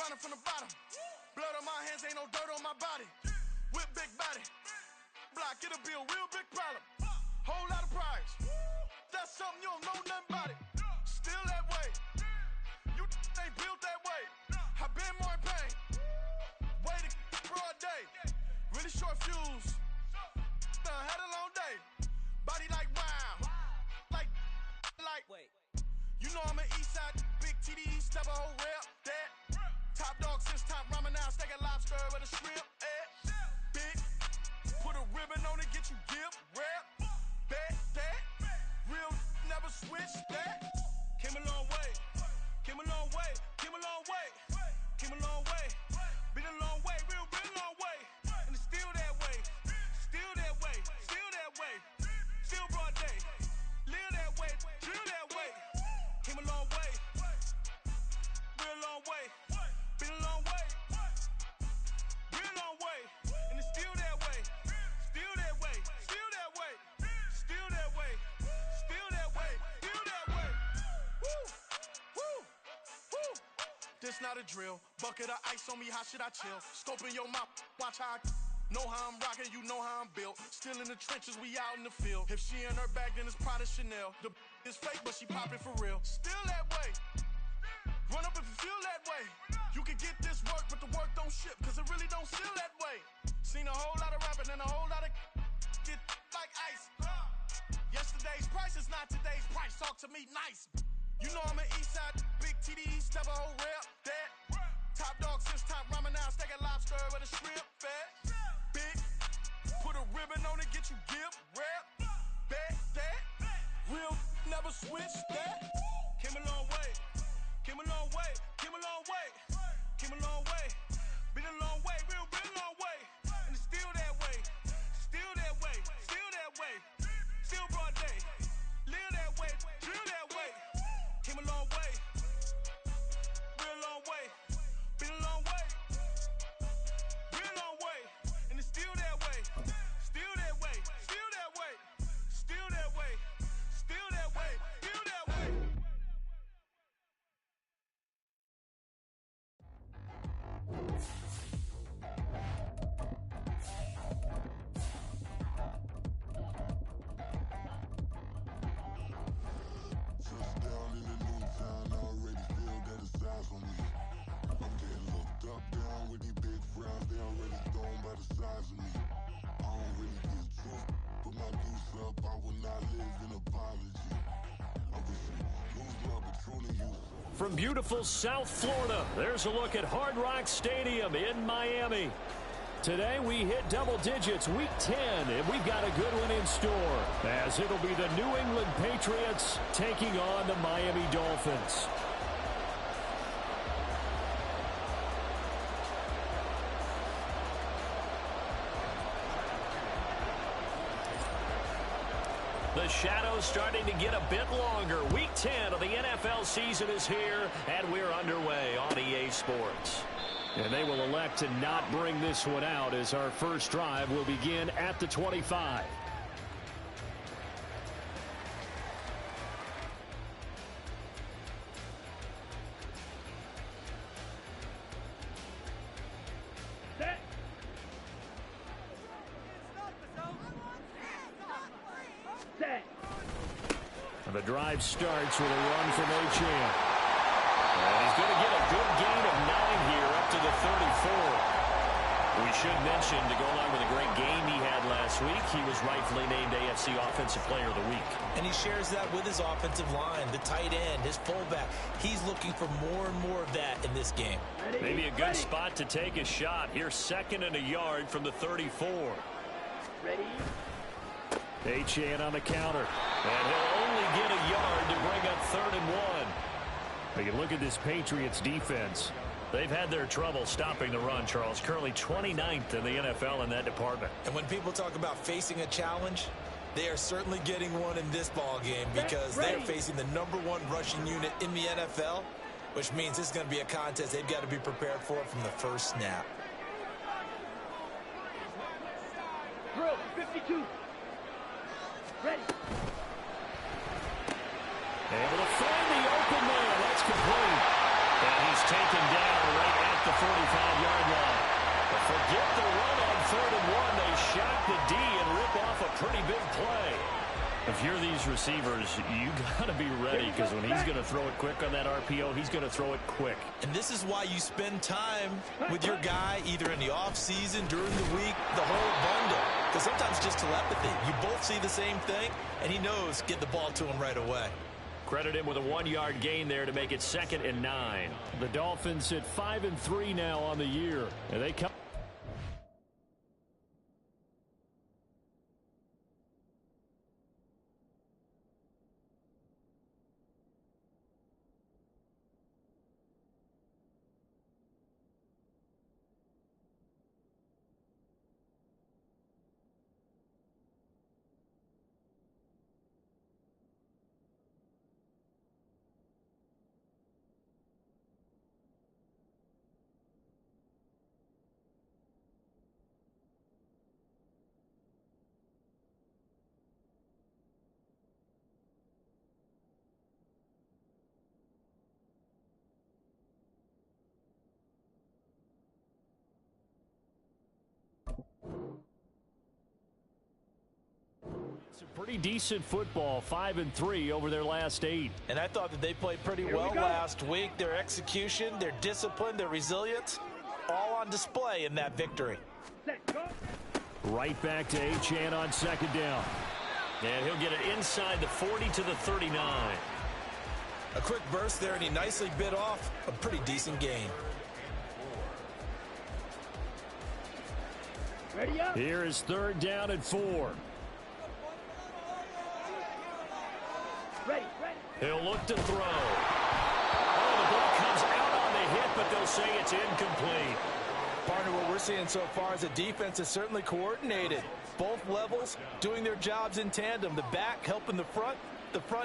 grinding from the bottom. Blood on my hands, ain't no dirt on my body. With big body. Block, it'll be a real big problem. Whole lot of prize. That's something you don't know nothing about it. Still that way. You ain't built that way. I been more in pain. Waited broad day. Really short fuse. Had a long day. Body like wow. Like. Wait. You know I'm an east side. Big TD. Step a whole rep. That. Top dog since top ramen now. Steak a lobster with a shrimp. Big. Put a ribbon on it. Get you give. Rep. Bet. That. Real never switch. That. Came a long way. Came a long way. Came a long way. Came a long way. Been a long way. Real long way. And it's still that way. Still that way. Still that way. Still broad day. Live that way. Drill that way. Came a long way. Real long way. Been a long way. Real long way. And it's still that way. Still that way. Still that way. Still that way. Still that way. Still that way. Woo. Woo. Woo. This not a drill. Bucket of ice on me. How should I chill? Scope in your mouth. Watch how I know how I'm rocking, you know how I'm built. Still in the trenches, we out in the field. If she in her bag, then it's Prada Chanel. The is fake, but she poppin' for real. Still that way. Run up if you feel that way. You can get this work, but the work don't ship, cause it really don't feel that way. Seen a whole lot of rapping and a whole lot of get like ice. Yesterday's price is not today's price. Talk to me nice. You know I'm an east side, big TD, step a whole rep. That. Top dog since top ramen now. Steak a lobster with a shrimp. Fat. Big. Put a ribbon on it, get you give. Rep. Bet. That. Real never switch. That. Came a long way. Came a long way. Came a long way. Came a long way. Been a long way. Real long way. And it's still that way. Still that way. Still that way. Still broad day. Live that way. Drill that way. Came a long way. Real long way. Been a long way. Real long way. And it's still that way. Still that way. Still that way. Still that way. Still that way. Still that way. Touchdown in the new town, I already feel that it's eyes on me. I'm getting looked up, down with these big frowns, they already thrown by the size of me. I don't really get truth, put my deuce up, I will not live in apology. I wish you lose love, but truly you. From beautiful South Florida, there's a look at Hard Rock Stadium in Miami. Today we hit double digits, week 10, and we've got a good one in store, as it'll be the New England Patriots taking on the Miami Dolphins. The shadow's starting to get a bit longer. Week 10 of the NFL season is here, and we're underway on EA Sports. And they will elect to not bring this one out, as our first drive will begin at the 25. The drive starts with a run from Achane. And he's going to get a good gain of 9 here up to the 34. We should mention, to go along with a great game he had last week, he was rightfully named AFC Offensive Player of the Week. And he shares that with his offensive line, the tight end, his fullback. He's looking for more and more of that in this game. Maybe a good spot to take a shot. Here's 2nd and a yard from the 34. Ready? Achane on the counter. And he'll only get a yard to bring up 3rd and 1. You look at this Patriots defense. They've had their trouble stopping the run, Charles. Currently 29th in the NFL in that department. And when people talk about facing a challenge, they are certainly getting one in this ball game, because they're facing the #1 rushing unit in the NFL, which means this is going to be a contest they've got to be prepared for from the first snap. Drill 52. Ready. Able to find the open man. That's complete. And he's taken down right at those receivers, you got to be ready, because when he's going to throw it quick on that RPO, he's going to throw it quick. And this is why you spend time with your guy either in the offseason, during the week, the whole bundle. Because sometimes just telepathy. You both see the same thing, and he knows get the ball to him right away. Credit him with a 1-yard gain there to make it 2nd and 9. The Dolphins at 5-3 now on the year, and they come. Some pretty decent football, 5-3 over their last 8. And I thought that they played pretty well last week. Their execution, their discipline, their resilience, all on display in that victory. Right back to Achane on 2nd down. And he'll get it inside the 40 to the 39. A quick burst there, and he nicely bit off a pretty decent gain. Ready up. Here is 3rd down and 4. Ready. He'll look to throw. Oh, the ball comes out on the hit, but they'll say it's incomplete. Partner, what we're seeing so far is the defense is certainly coordinated. Both levels doing their jobs in tandem. The back helping the front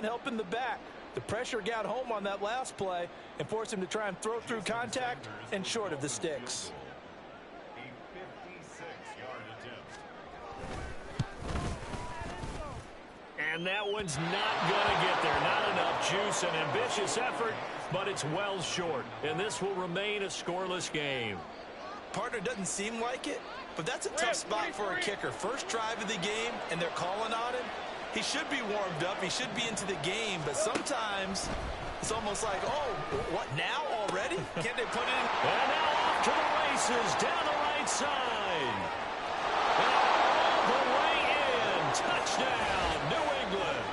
helping the back. The pressure got home on that last play and forced him to try and throw through contact and short of the sticks. And that one's not going to get there. Not enough juice. An ambitious effort, but it's well short. And this will remain a scoreless game. Partner, doesn't seem like it, but that's a tough spot for a kicker. First drive of the game, and they're calling on him. He should be warmed up. He should be into the game, but sometimes it's almost like, oh, what, now already? Can't they put it in? And now off to the races down the right side. And all the way in. Touchdown, New England.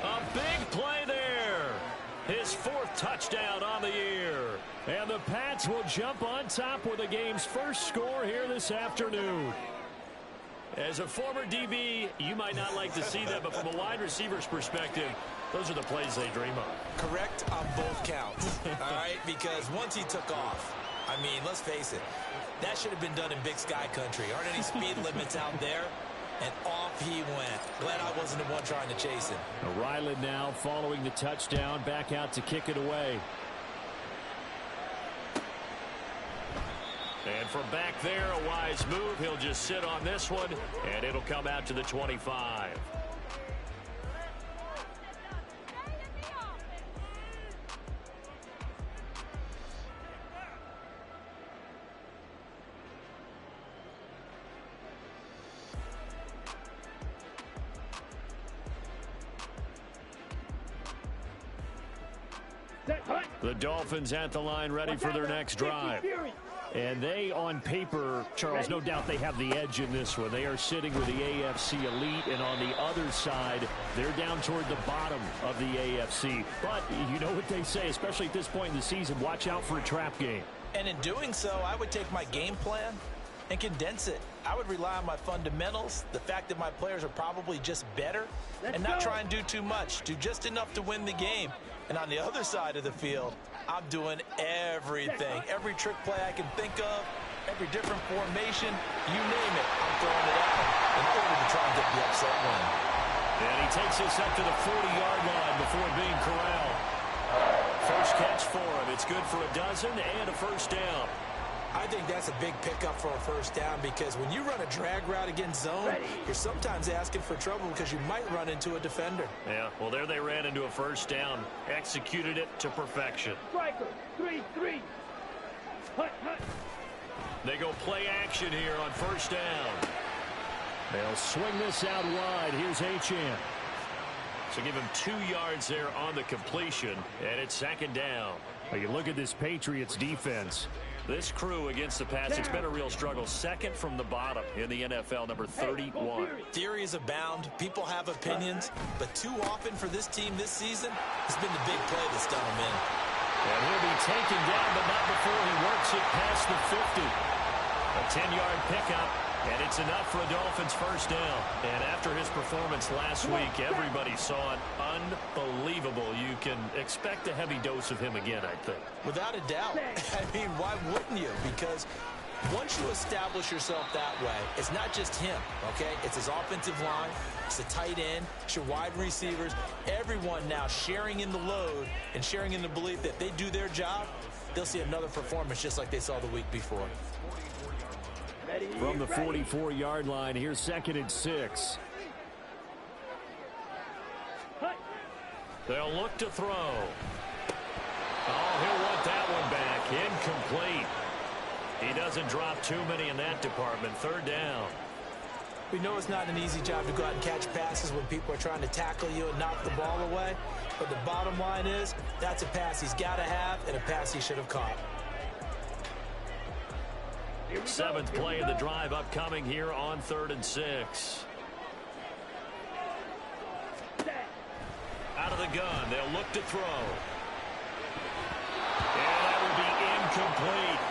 A big play there. His 4th touchdown on the year. And the Pats will jump on top with the game's first score here this afternoon. As a former DB, you might not like to see that, but from a wide receiver's perspective, those are the plays they dream of. Correct on both counts, all right? Because once he took off, I mean, let's face it, that should have been done in Big Sky country. Aren't any speed limits out there? And off he went. Glad I wasn't the one trying to chase him. Ryland now following the touchdown, back out to kick it away. And from back there, a wise move. He'll just sit on this one, and it'll come out to the 25. The Dolphins at the line, ready for their next drive. And they, on paper, Charles, no doubt they have the edge in this one. They are sitting with the AFC elite, and on the other side, they're down toward the bottom of the AFC. But you know what they say, especially at this point in the season, watch out for a trap game. And in doing so, I would take my game plan and condense it. I would rely on my fundamentals, the fact that my players are probably just better, and not try and do too much, do just enough to win the game. And on the other side of the field, I'm doing everything. Every trick play I can think of, every different formation, you name it, I'm throwing it at him in order to try and get the upset win. And he takes us up to the 40-yard line before being corralled. First catch for him. It's good for a dozen and a first down. I think that's a big pickup for a first down, because when you run a drag route against zone, you're sometimes asking for trouble because you might run into a defender. Yeah, well, there they ran into a first down, executed it to perfection. Striker, 3-3. Hut. They go play action here on first down. They'll swing this out wide. Here's Achane. So give him 2 yards there on the completion, and it's second down. Well, you look at this Patriots defense. This crew against the pass, it's been a real struggle. Second from the bottom in the NFL, number 31. Theories abound. People have opinions. But too often for this team this season, it's been the big play that's done them in. And he'll be taken down, but not before he works it past the 50. A 10-yard pickup, and it's enough for a Dolphins first down. And after his performance last week, everybody saw it. Unbelievable. You can expect a heavy dose of him again, I think. Without a doubt. I mean, why wouldn't you? Because once you establish yourself that way, it's not just him, okay? It's his offensive line, it's the tight end, it's your wide receivers, everyone now sharing in the load and sharing in the belief that if they do their job, they'll see another performance just like they saw the week before. From the 44-yard line, here's 2nd and 6. They'll look to throw. Oh, he'll want that one back. Incomplete. He doesn't drop too many in that department. 3rd down. We know it's not an easy job to go out and catch passes when people are trying to tackle you and knock the ball away. But the bottom line is, that's a pass he's got to have and a pass he should have caught. 7th play of the drive upcoming here on 3rd and 6. Out of the gun, they'll look to throw. And that will be incomplete.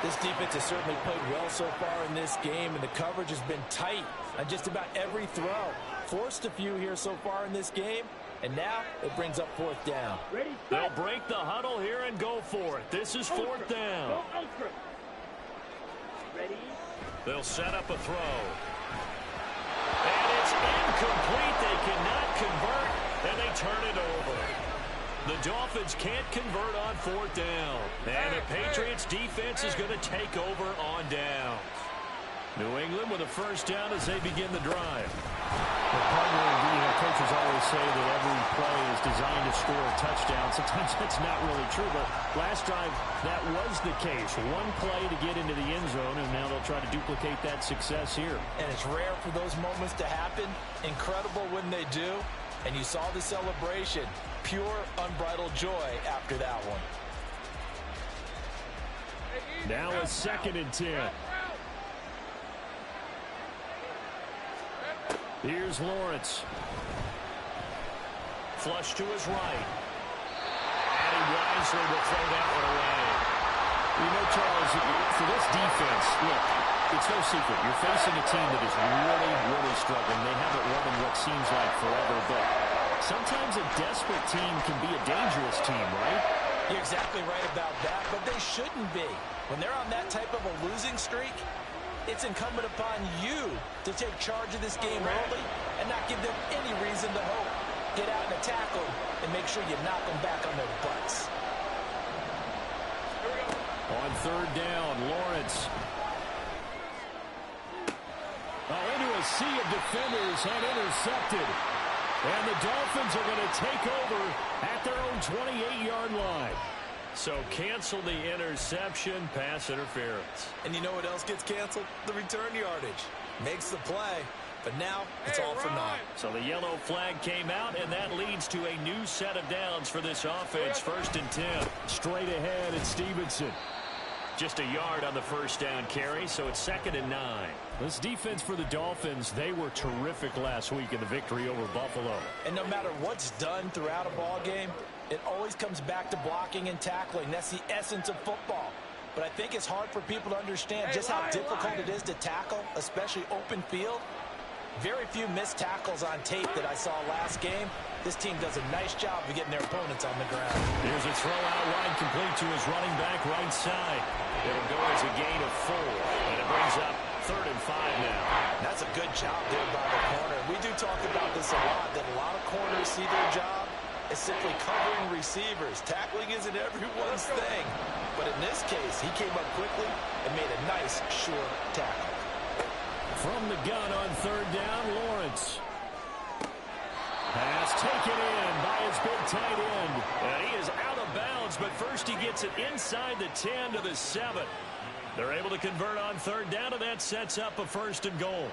This defense has certainly played well so far in this game, and the coverage has been tight on just about every throw. Forced a few here so far in this game, and now it brings up 4th down. They'll break the huddle here and go for it. This is 4th down. They'll set up a throw. And it's incomplete. They cannot convert, and they turn it over. The Dolphins can't convert on 4th down. And the Patriots defense is going to take over on downs. New England with a first down as they begin the drive. Coaches always say that every play is designed to score a touchdown. Sometimes that's not really true, but last drive, that was the case. One play to get into the end zone, and now they'll try to duplicate that success here. And it's rare for those moments to happen. Incredible when they do. And you saw the celebration. Pure, unbridled joy after that one. Now a 2nd and 10. Here's Lawrence. Flush to his right. And he wisely will throw that one away. You know, Charles, for this defense, look, it's no secret. You're facing a team that is really, really struggling. They haven't won in what seems like forever, but sometimes a desperate team can be a dangerous team, right? You're exactly right about that, but they shouldn't be. When they're on that type of a losing streak, it's incumbent upon you to take charge of this game early and not give them any reason to hope. Get out and attack them and make sure you knock them back on their butts. On 3rd down, Lawrence. Into a sea of defenders and intercepted. And the Dolphins are going to take over at their own 28-yard line. So cancel the interception, pass interference. And you know what else gets canceled? The return yardage. Makes the play, but now it's all for naught. So the yellow flag came out, and that leads to a new set of downs for this offense. 1st and 10. Straight ahead, it's Stevenson. Just a yard on the first down carry, so it's 2nd and 9. This defense for the Dolphins, they were terrific last week in the victory over Buffalo. And no matter what's done throughout a ball game, it always comes back to blocking and tackling. That's the essence of football. But I think it's hard for people to understand just how difficult it is to tackle, especially open field. Very few missed tackles on tape that I saw last game. This team does a nice job of getting their opponents on the ground. Here's a throw out wide, complete to his running back right side. It'll go as a gain of 4, and it brings up 3rd and 5 now. That's a good job there by the corner. We do talk about this a lot, that a lot of corners see their job as simply covering receivers. Tackling isn't everyone's thing. But in this case, he came up quickly and made a nice, sure tackle. From the gun on 3rd down, Lawrence. Pass taken in by his big tight end. And he is out of bounds, but first he gets it inside the 10 to the 7. They're able to convert on 3rd down, and that sets up a 1st and goal.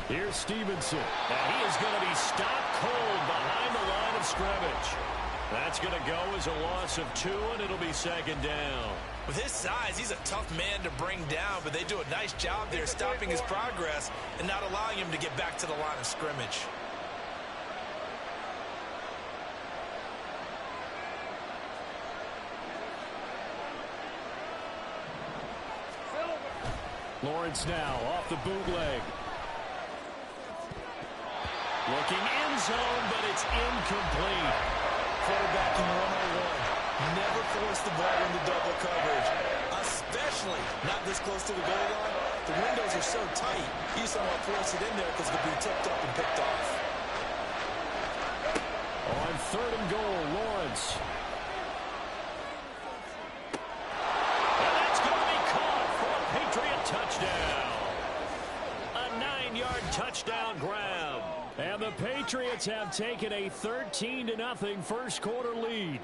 Here's Stevenson. And he is going to be stopped cold behind the line of scrimmage. That's going to go as a loss of 2, and it'll be second down. With his size, he's a tough man to bring down, but they do a nice job there stopping his progress and not allowing him to get back to the line of scrimmage. Lawrence now off the bootleg. Looking end zone, but it's incomplete. Quarterbacking 101. Never force the ball into double coverage, especially not this close to the goal line. The windows are so tight, you somewhat force it in there because it could be tipped up and picked off. On 3rd and goal, Lawrence. And that's going to be caught for a Patriot touchdown. A 9-yard touchdown grab. And the Patriots have taken a 13-0 first quarter lead.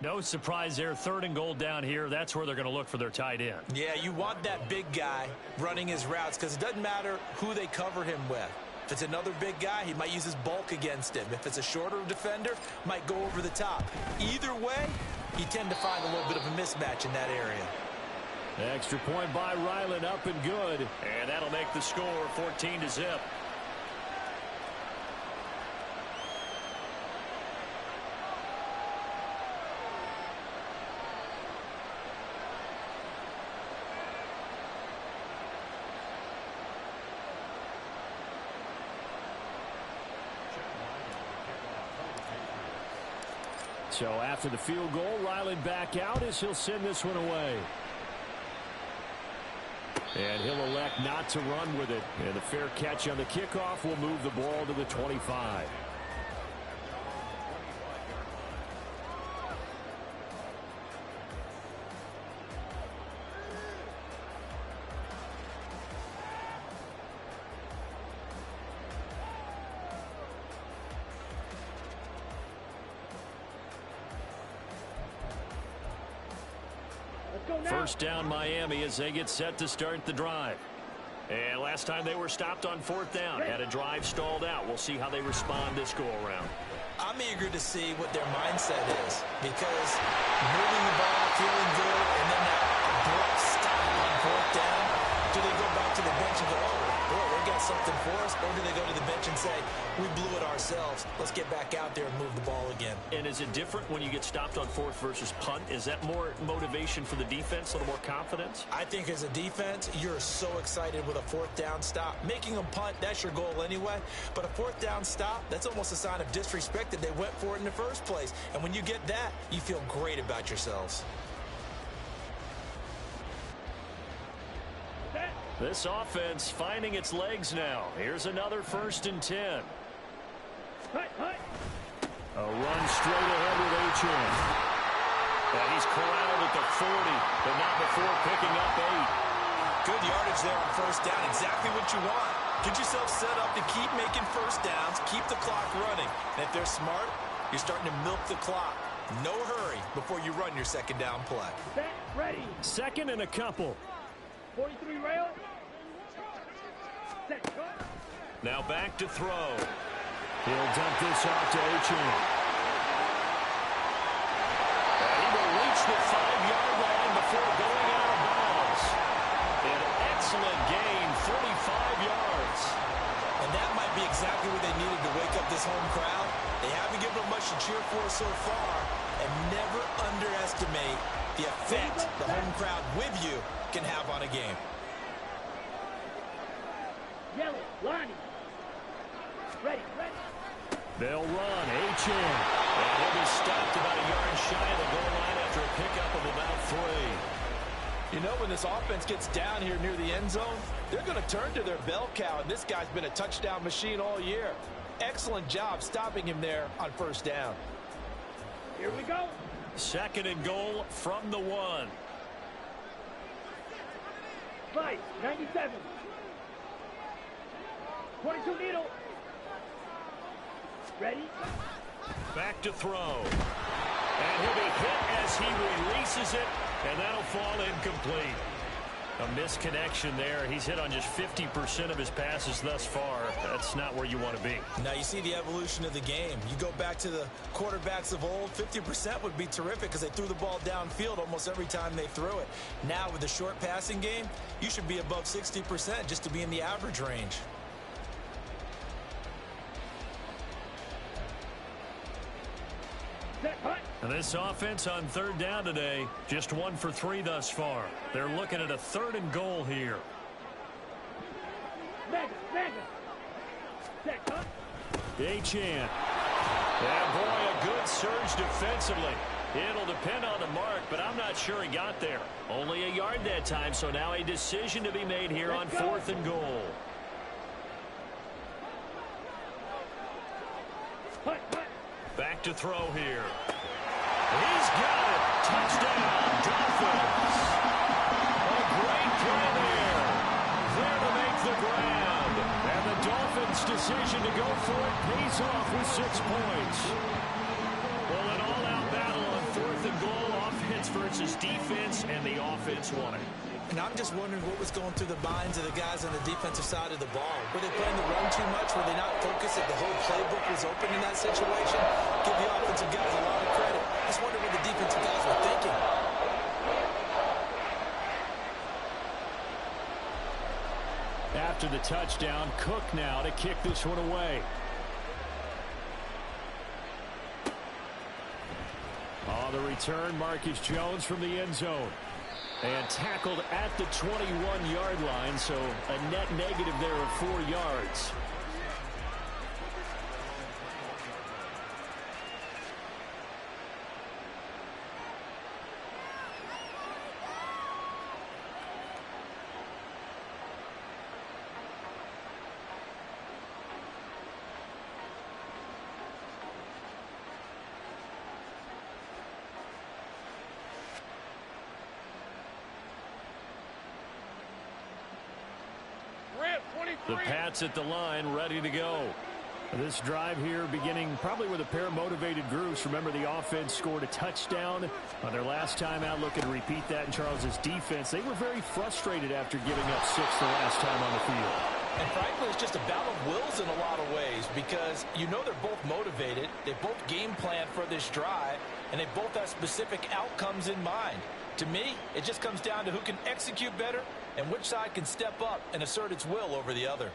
No surprise there, 3rd and goal down here. That's where they're going to look for their tight end. Yeah, you want that big guy running his routes because it doesn't matter who they cover him with. If it's another big guy, he might use his bulk against him. If it's a shorter defender, might go over the top. Either way, you tend to find a little bit of a mismatch in that area. Extra point by Ryland, up and good. And that'll make the score 14-0. So after the field goal, Ryland back out as he'll send this one away. And he'll elect not to run with it. And the fair catch on the kickoff will move the ball to the 25. First down Miami as they get set to start the drive. And last time they were stopped on 4th down. Had a drive stalled out. We'll see how they respond this go-around. I'm eager to see what their mindset is because moving the ball, feeling good, and then that abrupt stop on 4th down, do they go back to the bench and go, oh, boy, they got something for us? Or do they go to the bench and say, we blew it ourselves. Let's get back out there and move the ball again. And is it different when you get stopped on 4th versus punt? Is that more motivation for the defense, a little more confidence? I think as a defense, you're so excited with a 4th down stop. Making them punt, that's your goal anyway. But a 4th down stop, that's almost a sign of disrespect that they went for it in the first place. And when you get that, you feel great about yourselves. This offense finding its legs now. Here's another 1st and 10. A run straight ahead with H.M. And he's corralled at the 40, but not before picking up 8. Good yardage there on 1st down. Exactly what you want. Get yourself set up to keep making 1st downs, keep the clock running. And if they're smart, you're starting to milk the clock. No hurry before you run your 2nd down play. Set, ready. 2nd and a couple. 43 rail. Set, go. Now back to throw. He'll dump this off to H.M. And he will reach the 5-yard line before going out of bounds. An excellent gain, 35 yards. And that might be exactly what they needed to wake up this home crowd. They haven't given them much to cheer for so far. And never underestimate the effect the home crowd with you can have on a game. Yellow, Lonnie. Ready, ready. They'll run, H.M. And he'll be stopped about a yard shy of the goal line after a pickup of about 3. You know, when this offense gets down here near the end zone, they're going to turn to their bell cow, and this guy's been a touchdown machine all year. Excellent job stopping him there on 1st down. Here we go. 2nd and goal from the 1. Fight, 97. 22 needle. Ready? Back to throw. And he'll be hit as he releases it, and that'll fall incomplete. A misconnection there. He's hit on just 50% of his passes thus far. That's not where you want to be. Now you see the evolution of the game. You go back to the quarterbacks of old, 50% would be terrific because they threw the ball downfield almost every time they threw it. Now with the short passing game, you should be above 60% just to be in the average range. And this offense on third down today, just 1 for 3 thus far. They're looking at a 3rd and goal here. Achane. Yeah, boy, a good surge defensively. It'll depend on the mark, but I'm not sure he got there. Only a yard that time, so now a decision to be made here on 4th and goal. Back to throw here. He's got it. Touchdown, Dolphins. A great play there. There to make the grab. And the Dolphins' decision to go for it pays off with 6 points. Well, an all-out battle on 4th and goal. Offense versus defense, and the offense won it. And I'm just wondering what was going through the minds of the guys on the defensive side of the ball. Were they playing the run too much? Were they not focused that the whole playbook was open in that situation? Give the offensive guys a lot of credit. I just wonder what the defensive guys were thinking. After the touchdown, Cook now to kick this one away. On the return, Marcus Jones from the end zone. And tackled at the 21-yard line, so a net negative there of 4 yards. The Pats at the line, ready to go. This drive here beginning probably with a pair of motivated groups. Remember, the offense scored a touchdown on their last time out, looking to repeat that in Charles's defense. They were very frustrated after giving up 6 the last time on the field. And frankly, it's just a battle of wills in a lot of ways because you know they're both motivated. They both game plan for this drive, and they both have specific outcomes in mind. To me, it just comes down to who can execute better and which side can step up and assert its will over the other.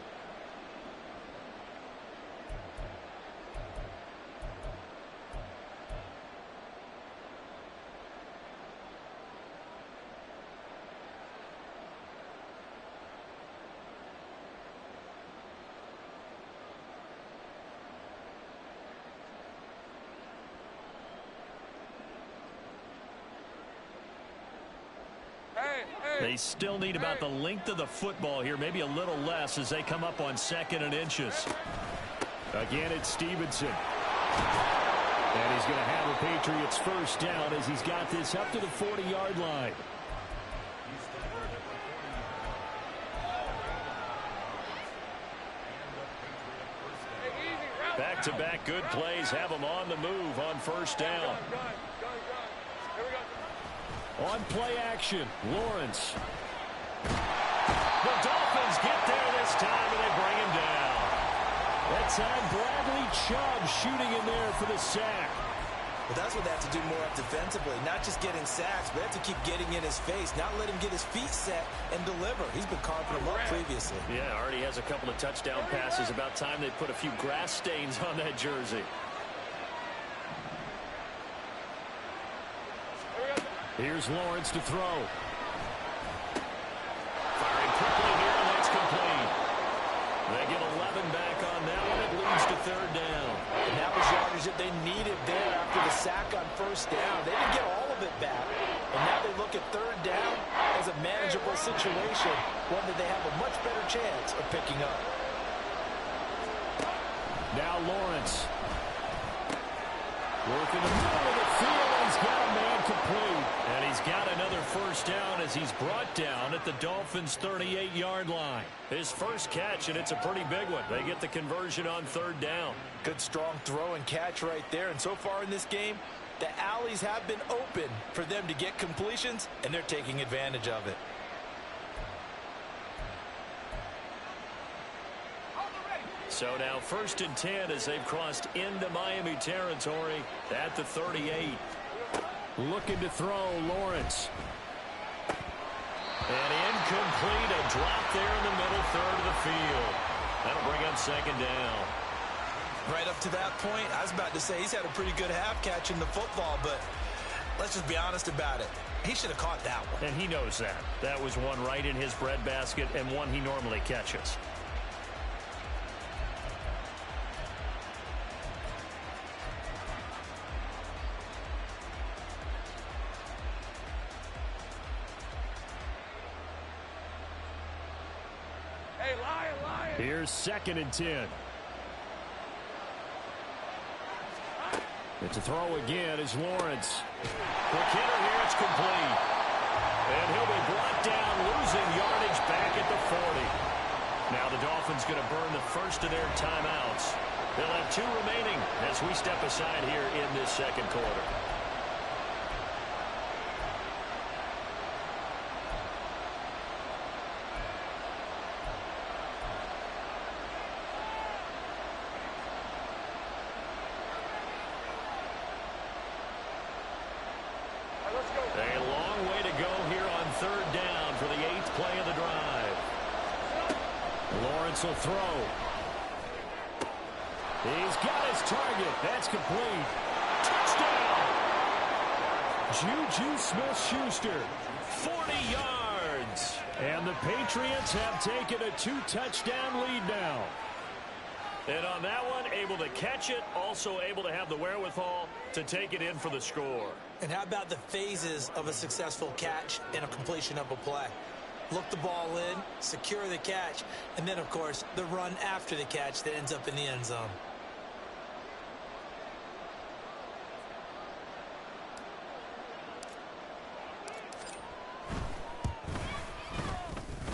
They still need about the length of the football here, maybe a little less as they come up on 2nd and inches. Again, it's Stevenson. And he's going to have a Patriots first down as he's got this up to the 40-yard line. Back-to-back good plays have them on the move on first down. On play action, Lawrence. The Dolphins get there this time, and they bring him down. That's Bradley Chubb shooting in there for the sack. Well, that's what they have to do more of defensively, not just getting sacks, but they have to keep getting in his face, not let him get his feet set and deliver. He's been carving him up previously. Yeah, already has a couple of touchdown passes. About time they put a few grass stains on that jersey. Here's Lawrence to throw. Firing quickly here, and that's complete. They get 11 back on that one. It leads to 3rd down. And that was yardage that they needed there after the sack on first down. They didn't get all of it back. And now they look at 3rd down as a manageable situation, one that they have a much better chance of picking up. Now Lawrence. Working the middle of the field. He's got a man complete. And he's got another first down as he's brought down at the Dolphins' 38-yard line. His first catch, and it's a pretty big one. They get the conversion on third down. Good strong throw and catch right there. And so far in this game, the alleys have been open for them to get completions, and they're taking advantage of it. So now 1st and 10 as they've crossed into Miami territory at the 38. Looking to throw, Lawrence. And incomplete, a drop there in the middle third of the field. That'll bring up 2nd down. Right up to that point, I was about to say he's had a pretty good half catching the football, but let's just be honest about it. He should have caught that one. And he knows that. That was one right in his breadbasket and one he normally catches. Here's 2nd and 10. It's a throw again as Lawrence. Quick hitter here, it's complete. And he'll be brought down, losing yardage back at the 40. Now the Dolphins going to burn the first of their timeouts. They'll have 2 remaining as we step aside here in this 2nd quarter. A long way to go here on 3rd down for the 8th play of the drive. Lawrence will throw. He's got his target. That's complete. Touchdown! Juju Smith-Schuster, 40 yards. And the Patriots have taken a 2-touchdown lead now. And on that one, able to catch it, also able to have the wherewithal to take it in for the score. And how about the phases of a successful catch and a completion of a play? Look the ball in, secure the catch, and then, of course, the run after the catch that ends up in the end zone.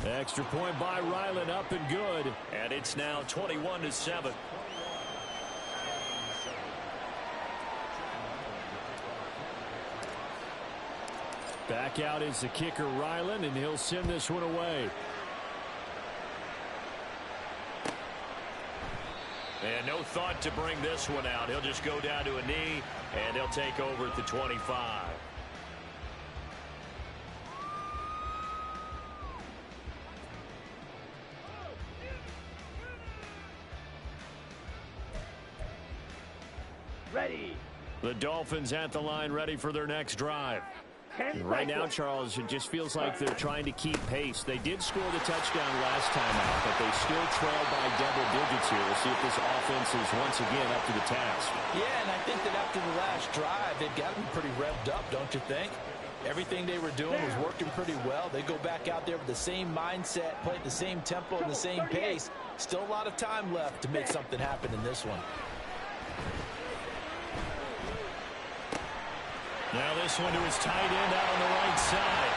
Extra point by Ryland, up and good. And it's now 21-7. Back out is the kicker, Ryland, and he'll send this one away. And no thought to bring this one out. He'll just go down to a knee, and he'll take over at the 25. Ready. The Dolphins at the line, ready for their next drive. Right now, Charles, it just feels like they're trying to keep pace. They did score the touchdown last time out, but they still trail by double digits here. We'll see if this offense is once again up to the task. Yeah, and I think that after the last drive, they've got to be pretty revved up, don't you think? Everything they were doing was working pretty well. They go back out there with the same mindset, play at the same tempo and the same pace. Still a lot of time left to make something happen in this one. Now this one to his tight end out on the right side.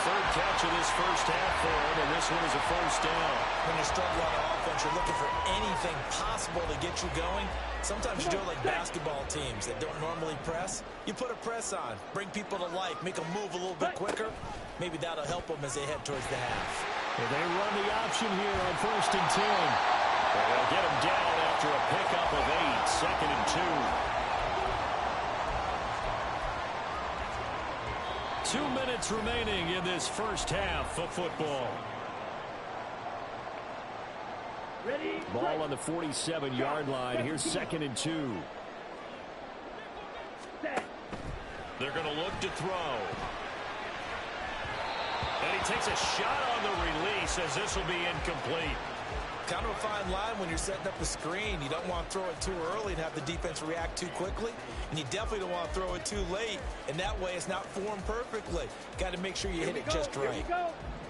3rd catch of this first half for him, and this one is a first down. When you struggle on offense, you're looking for anything possible to get you going. Sometimes you do it like basketball teams that don't normally press. You put a press on, bring people to life, make them move a little bit quicker. Maybe that'll help them as they head towards the half. Well, they run the option here on 1st and 10. They'll get him down after a pickup of 8, 2nd and 2. 2 minutes remaining in this first half of football. Ready. Ball on the 47-yard line. Here's 2nd and 2. Set. They're going to look to throw. And he takes a shot on the release as this will be incomplete. Kind of a fine line when you're setting up the screen. You don't want to throw it too early and have the defense react too quickly. And you definitely don't want to throw it too late. And that way it's not formed perfectly. Got to make sure you hit it just right.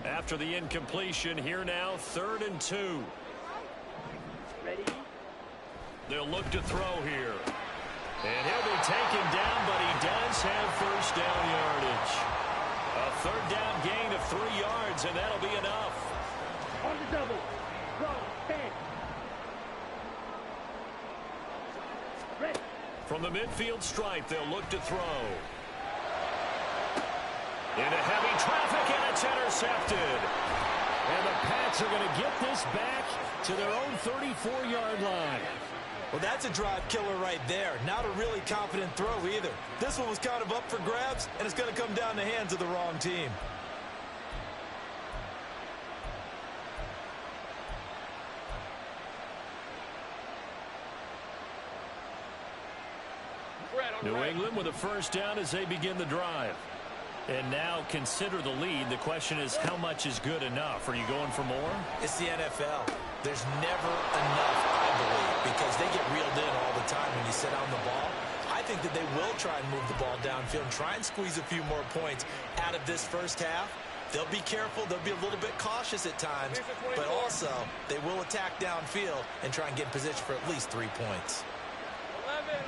After the incompletion, here now, 3rd and 2. Ready. They'll look to throw here. And he'll be taken down, but he does have first down yardage. yards, and that'll be enough. On the double. Go. 10. Ready. From the midfield stripe, they'll look to throw. Into heavy traffic, and it's intercepted. And the Pats are going to get this back to their own 34-yard line. Well, that's a drive killer right there. Not a really confident throw either. This one was kind of up for grabs, and it's going to come down the hands of the wrong team. New England with a first down as they begin the drive. And now consider the lead. The question is, how much is good enough? Are you going for more? It's the NFL. There's never enough, I believe, because they get reeled in all the time when you sit on the ball. I think that they will try and move the ball downfield and try and squeeze a few more points out of this first half. They'll be careful. They'll be a little bit cautious at times, but also they will attack downfield and try and get in position for at least 3 points. 11.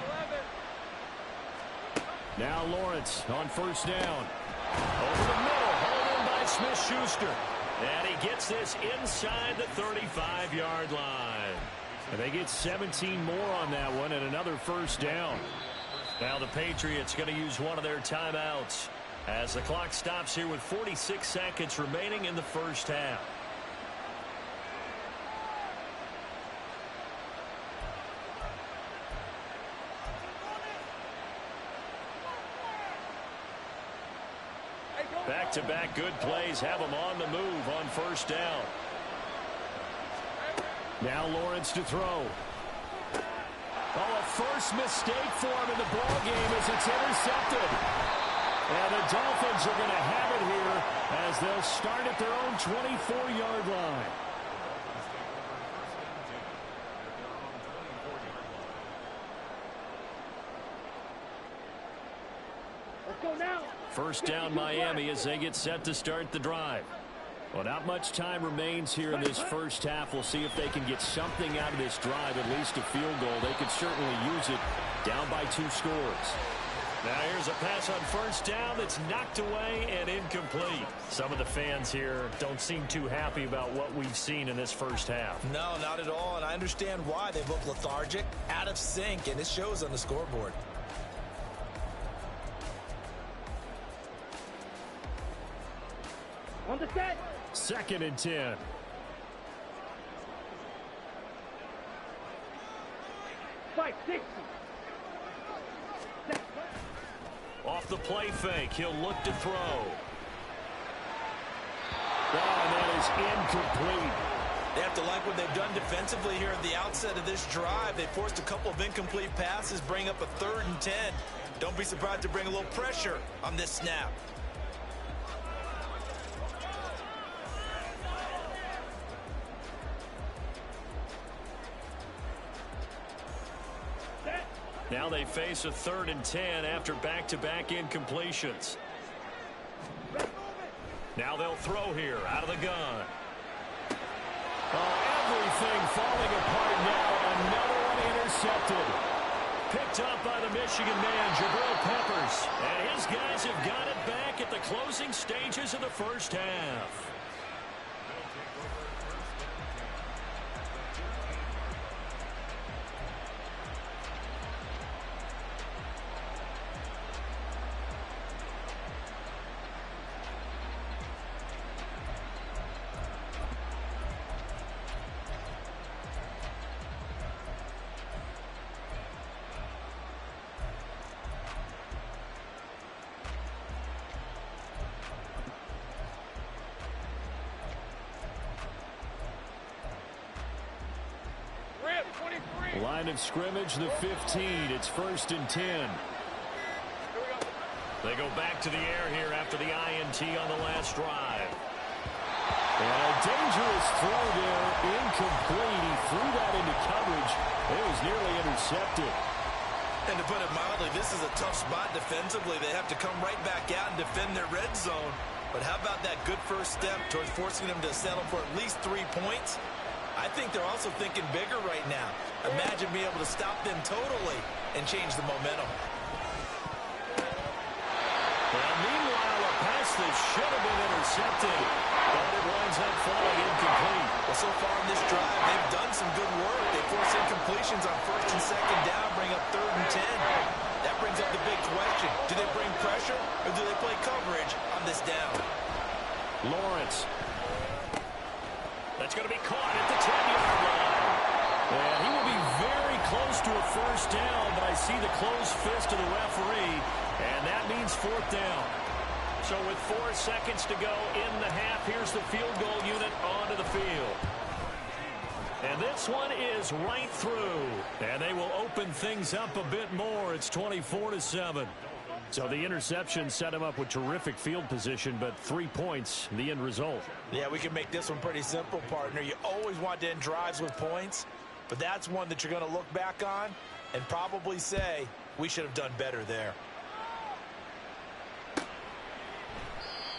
Now Lawrence on first down. Over the middle, hauled in by Smith-Schuster. And he gets this inside the 35-yard line. And they get 17 more on that one and another first down. Now the Patriots going to use one of their timeouts as the clock stops here with 46 seconds remaining in the first half. Back-to-back good plays have them on the move on first down. Now Lawrence to throw. Oh, a first mistake for him in the ball game as it's intercepted. And the Dolphins are going to have it here as they'll start at their own 24-yard line. Let's go now. First down Miami as they get set to start the drive. Well, not much time remains here in this first half. We'll see if they can get something out of this drive, at least a field goal. They could certainly use it down by 2 scores. Now here's a pass on first down that's knocked away and incomplete. Some of the fans here don't seem too happy about what we've seen in this first half. No, not at all, and I understand why. They look lethargic, out of sync, and it shows on the scoreboard. On the set. 2nd and 10. Fight 60. Off the play fake, he'll look to throw. Oh, and that is incomplete. They have to like what they've done defensively here at the outset of this drive. They forced a couple of incomplete passes, bring up a 3rd and 10. Don't be surprised to bring a little pressure on this snap. Now they face a 3rd and 10 after back-to-back incompletions. Now they'll throw here out of the gun. Oh, everything falling apart now. Another one intercepted. Picked up by the Michigan man, Jabril Peppers. And his guys have got it back at the closing stages of the first half. Line of scrimmage, the 15. It's 1st and 10. They go back to the air here after the INT on the last drive. And a dangerous throw there, incomplete. He threw that into coverage. It was nearly intercepted. And to put it mildly, this is a tough spot defensively. They have to come right back out and defend their red zone. But how about that good first step towards forcing them to settle for at least 3 points? I think they're also thinking bigger right now. Imagine being able to stop them totally and change the momentum. Well, meanwhile, a pass that should have been intercepted, but it winds up falling incomplete. Well, so far in this drive, they've done some good work. They force incompletions on 1st and 2nd down, bring up 3rd and 10. That brings up the big question. Do they bring pressure or do they play coverage on this down? Lawrence. That's going to be caught at the 10-yard line. And he will be very close to a first down, but I see the closed fist of the referee, and that means 4th down. So with 4 seconds to go in the half, here's the field goal unit onto the field. And this one is right through. And they will open things up a bit more. It's 24-7. So the interception set him up with terrific field position, but 3 points, the end result. Yeah, we can make this one pretty simple, partner. You always want to end drives with points, but that's one that you're going to look back on and probably say, we should have done better there.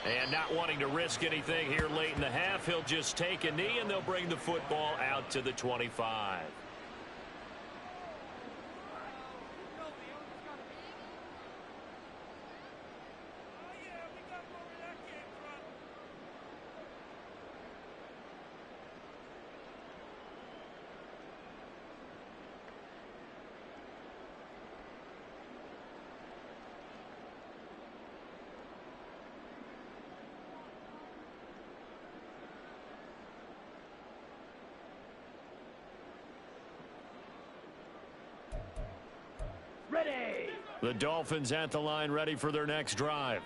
And not wanting to risk anything here late in the half, he'll just take a knee, and they'll bring the football out to the 25. Ready. The Dolphins at the line, ready for their next drive.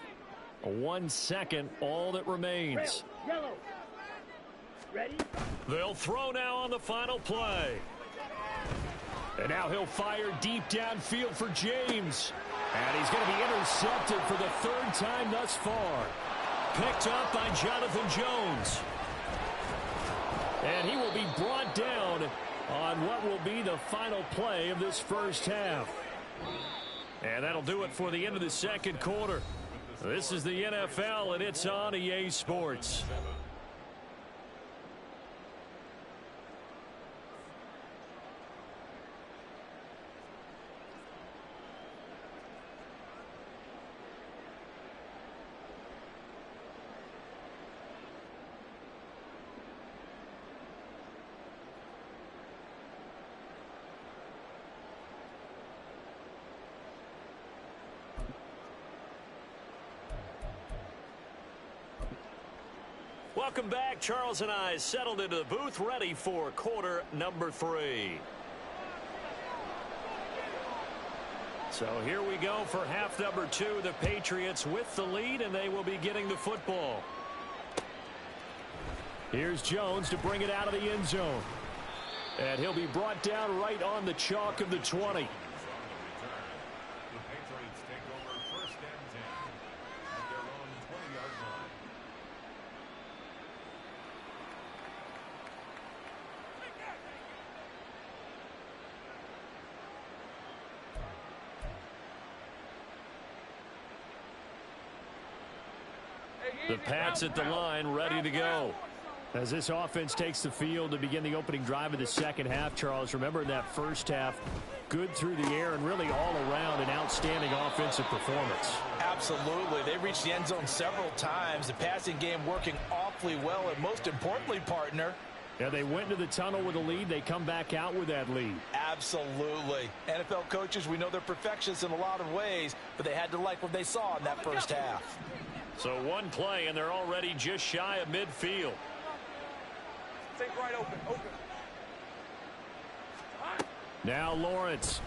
1 second, all that remains. Yellow. Ready. They'll throw now on the final play. And now he'll fire deep downfield for James. And he's going to be intercepted for the 3rd time thus far. Picked up by Jonathan Jones. And he will be brought down on what will be the final play of this first half. And that'll do it for the end of the 2nd quarter. This is the NFL, and it's on EA Sports. Welcome back. Charles and I settled into the booth, ready for quarter number 3. So here we go for half number 2. The Patriots with the lead, and they will be getting the football. Here's Jones to bring it out of the end zone. And he'll be brought down right on the chalk of the 20. The Pats at the line, ready to go. As this offense takes the field to begin the opening drive of the 2nd half, Charles, remember in that first half, good through the air and really all around an outstanding offensive performance. Absolutely. They reached the end zone several times. The passing game working awfully well, and most importantly, partner, yeah, they went to the tunnel with a lead. They come back out with that lead. Absolutely. NFL coaches, we know they're perfectionists in a lot of ways, but they had to like what they saw in that first half. So one play, and they're already just shy of midfield. Take right open. Now Lawrence.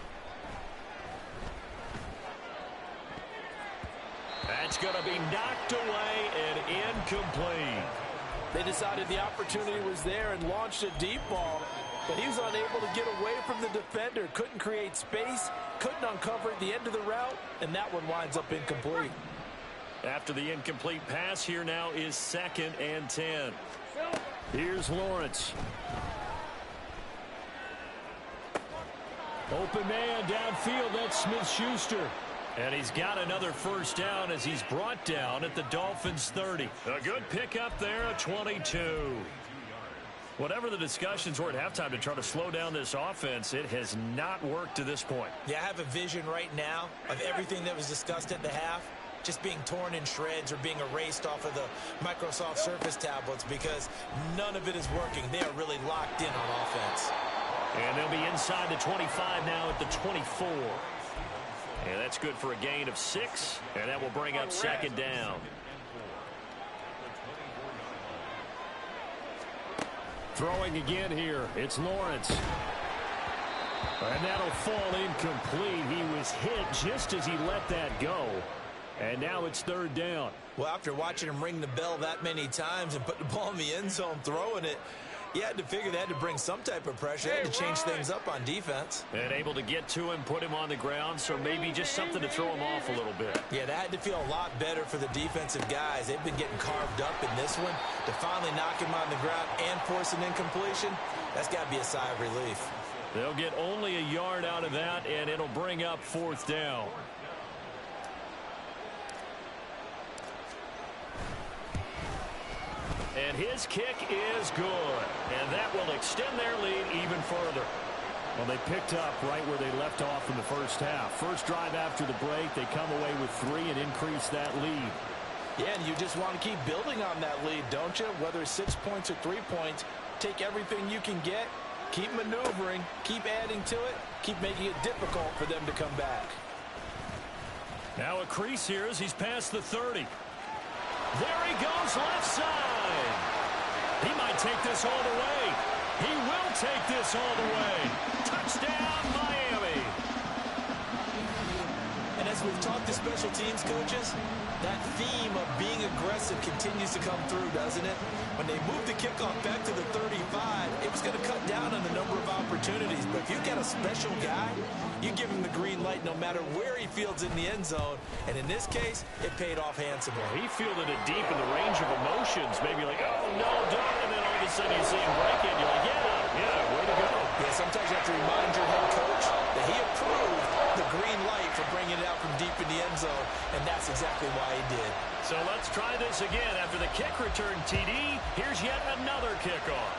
That's going to be knocked away and incomplete. They decided the opportunity was there and launched a deep ball, but he was unable to get away from the defender. Couldn't create space, couldn't uncover the end of the route, and that one winds up incomplete. After the incomplete pass, here now is 2nd and 10. Here's Lawrence. Open man downfield. That's Smith-Schuster. And he's got another first down as he's brought down at the Dolphins' 30. A good pickup there, a 22. Whatever the discussions were at halftime to try to slow down this offense, it has not worked to this point. Yeah, I have a vision right now of everything that was discussed at the half. just being torn in shreds or being erased off of the Microsoft Surface tablets because none of it is working. They are really locked in on offense. And they'll be inside the 25 now at the 24. And that's good for a gain of 6, and that will bring up second down. Throwing again here, it's Lawrence. And that'll fall incomplete. He was hit just as he let that go. And now it's third down. Well, after watching him ring the bell that many times and put the ball in the end zone throwing it, you had to figure they had to bring some type of pressure. They had to change things up on defense. And able to get to him, put him on the ground, so maybe just something to throw him off a little bit. Yeah, that had to feel a lot better for the defensive guys. They've been getting carved up in this one. To finally knock him on the ground and force an incompletion, that's got to be a sigh of relief. They'll get only a yard out of that, and it'll bring up fourth down. And his kick is good. And that will extend their lead even further. Well, they picked up right where they left off in the first half. First drive after the break, they come away with 3 and increase that lead. Yeah, and you just want to keep building on that lead, don't you? Whether it's 6 points or 3 points, take everything you can get, keep maneuvering, keep adding to it, keep making it difficult for them to come back. Now a crease here as he's past the 30. There he goes, left side. He might take this all the way. He will take this all the way. Touchdown, Miami. And as we've talked to special teams coaches, that theme of being aggressive continues to come through, doesn't it? When they moved the kickoff back to the 35, it was going to cut down on the number of opportunities. But if you've got a special guy, you give him the green light no matter where he fields in the end zone. And in this case, it paid off handsomely. He fielded it deep in the range of emotions. Maybe like, oh, no, don't. And then all of a sudden you see him break it. You're like, yeah, way to go. Yeah, sometimes you have to remind your head coach that he approved the green light for bringing it out from deep in the end zone. And that's exactly why he did. So let's try this again. After the kick return, TD, here's yet another kickoff.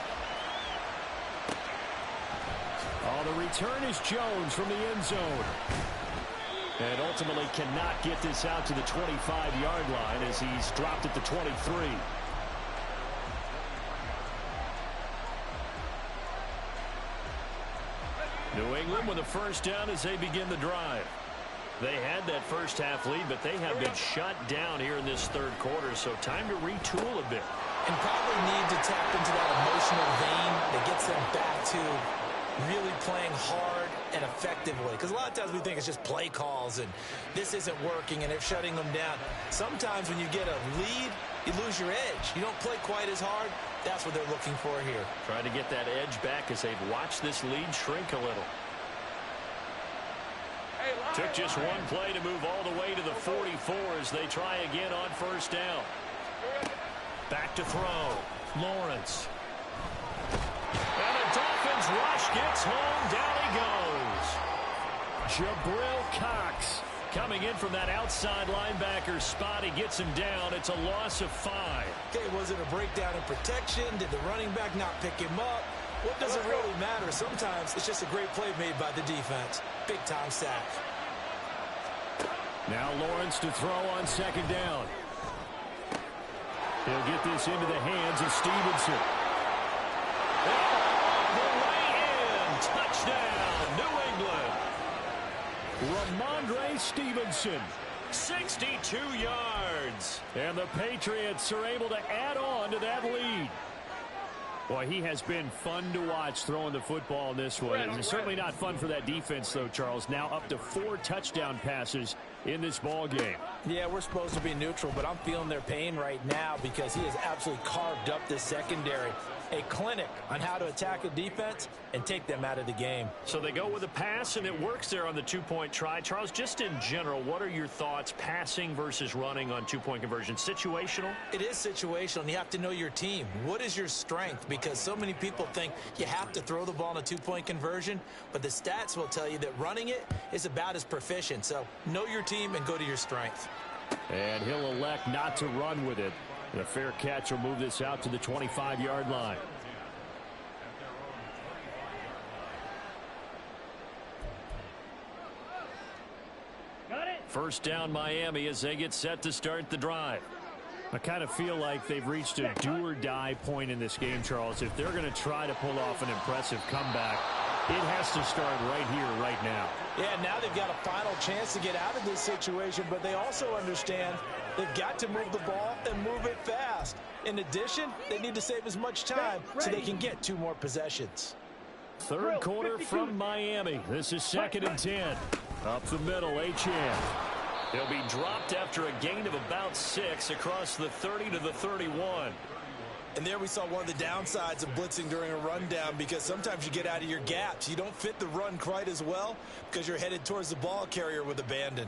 Oh, the return is Jones from the end zone. And ultimately cannot get this out to the 25-yard line as he's dropped at the 23. New England with a first down as they begin the drive. They had that first half lead, but they have been shut down here in this third quarter, so time to retool a bit. And probably need to tap into that emotional vein that gets them back to really playing hard and effectively. Because a lot of times we think it's just play calls and this isn't working and they're shutting them down. Sometimes when you get a lead, you lose your edge. You don't play quite as hard. That's what they're looking for here. Trying to get that edge back as they've watched this lead shrink a little. Took just one play to move all the way to the 44 as they try again on first down. Back to throw. Lawrence. And the Dolphins rush gets home. Down he goes. Jabril Cox coming in from that outside linebacker spot. He gets him down. It's a loss of 5. Okay, was it a breakdown in protection? Did the running back not pick him up? What does it really matter? Sometimes it's just a great play made by the defense. Big-time sack. Now Lawrence to throw on second down. He'll get this into the hands of Stevenson. All the way in. Touchdown, New England. Ramondre Stevenson, 62 yards. And the Patriots are able to add on to that lead. Boy, he has been fun to watch throwing the football in this one. It's certainly not fun for that defense, though, Charles. Now up to 4 touchdown passes in this ball game. Yeah, we're supposed to be neutral, but I'm feeling their pain right now because he has absolutely carved up this secondary. A clinic on how to attack a defense and take them out of the game. So they go with a pass, and it works there on the two-point try. Charles, just in general, what are your thoughts passing versus running on two-point conversion? Situational? It is situational, and you have to know your team. What is your strength? Because so many people think you have to throw the ball in a two-point conversion, but the stats will tell you that running it is about as proficient. So know your team and go to your strength. And he'll elect not to run with it. And a fair catch will move this out to the 25-yard line. First down Miami as they get set to start the drive. I kind of feel like they've reached a do-or-die point in this game, Charles. If they're going to try to pull off an impressive comeback, it has to start right here, right now. Yeah, now they've got a final chance to get out of this situation, but they also understand they've got to move the ball and move it fast. In addition, they need to save as much time so they can get 2 more possessions. Third quarter from Miami. This is 2nd and 10. Up the middle, Achane. He'll be dropped after a gain of about 6 across the 30 to the 31. And there we saw one of the downsides of blitzing during a rundown, because sometimes you get out of your gaps. You don't fit the run quite as well because you're headed towards the ball carrier with abandon.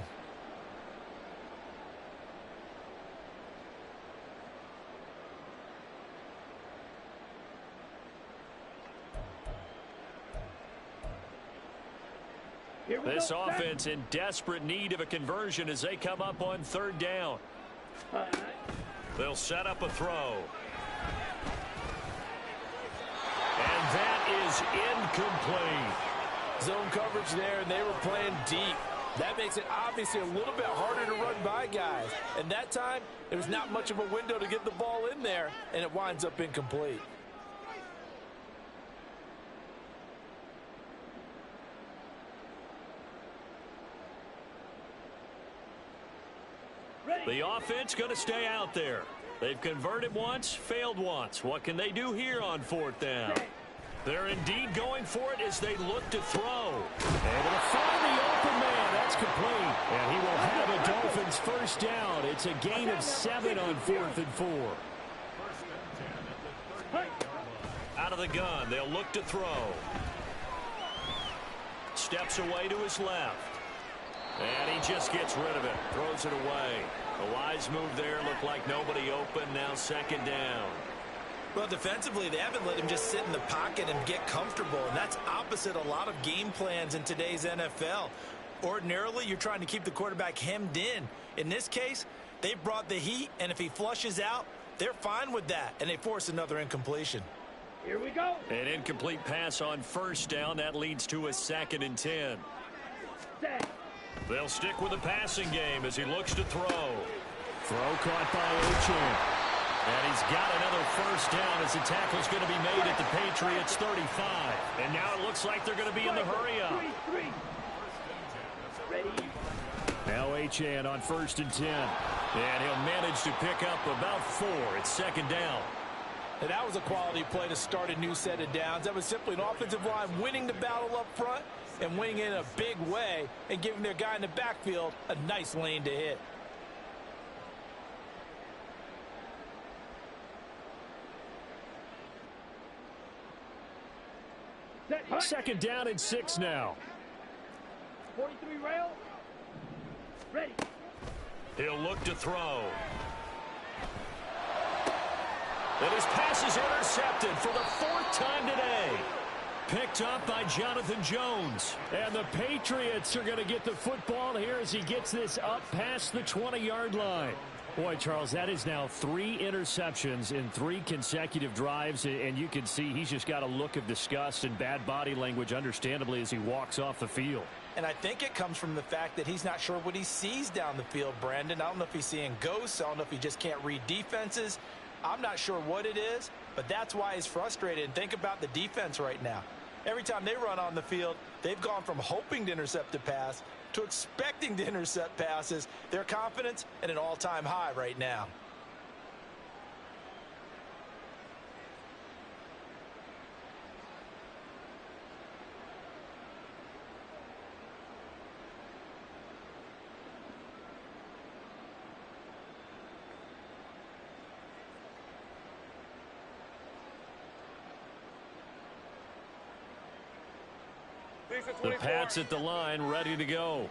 This offense in desperate need of a conversion as they come up on 3rd down. They'll set up a throw. And that is incomplete. Zone coverage there, and they were playing deep. That makes it obviously a little bit harder to run by guys. And that time, there was not much of a window to get the ball in there, and it winds up incomplete. The offense going to stay out there. They've converted once, failed once. What can they do here on 4th down? They're indeed going for it as they look to throw. Able to find the open man. That's complete. And he will have a Dolphins first down. It's a gain of 7 on 4th and 4. Out of the gun. They'll look to throw. Steps away to his left. And he just gets rid of it. Throws it away. A wise move there. Looked like nobody open. Now 2nd down. Well, defensively, they haven't let him just sit in the pocket and get comfortable, and that's opposite a lot of game plans in today's NFL. Ordinarily, you're trying to keep the quarterback hemmed in. In this case, they brought the heat, and if he flushes out, they're fine with that, and they force another incompletion. Here we go. An incomplete pass on 1st down. That leads to a 2nd and 10. Set. They'll stick with the passing game as he looks to throw. Throw caught by Achane. And he's got another first down as the tackle's going to be made at the Patriots 35. And now it looks like they're going to be in the hurry-up. Ready. Now Achane on 1st and 10. And he'll manage to pick up about 4. It's 2nd down. And that was a quality play to start a new set of downs. That was simply an offensive line winning the battle up front and winning in a big way and giving their guy in the backfield a nice lane to hit. Set. 2nd down and 6 now. 43 rail. Ready. He'll look to throw. And his pass is intercepted for the 4th time today. Picked up by Jonathan Jones. And the Patriots are going to get the football here as he gets this up past the 20-yard line. Boy, Charles, that is now 3 interceptions in 3 consecutive drives, and you can see he's just got a look of disgust and bad body language, understandably, as he walks off the field. And I think it comes from the fact that he's not sure what he sees down the field, Brandon. I don't know if he's seeing ghosts. I don't know if he just can't read defenses. I'm not sure what it is, but that's why he's frustrated. And think about the defense right now. Every time they run on the field, they've gone from hoping to intercept a pass to expecting to intercept passes. Their confidence at an all-time high right now. The Pats at the line, ready to go.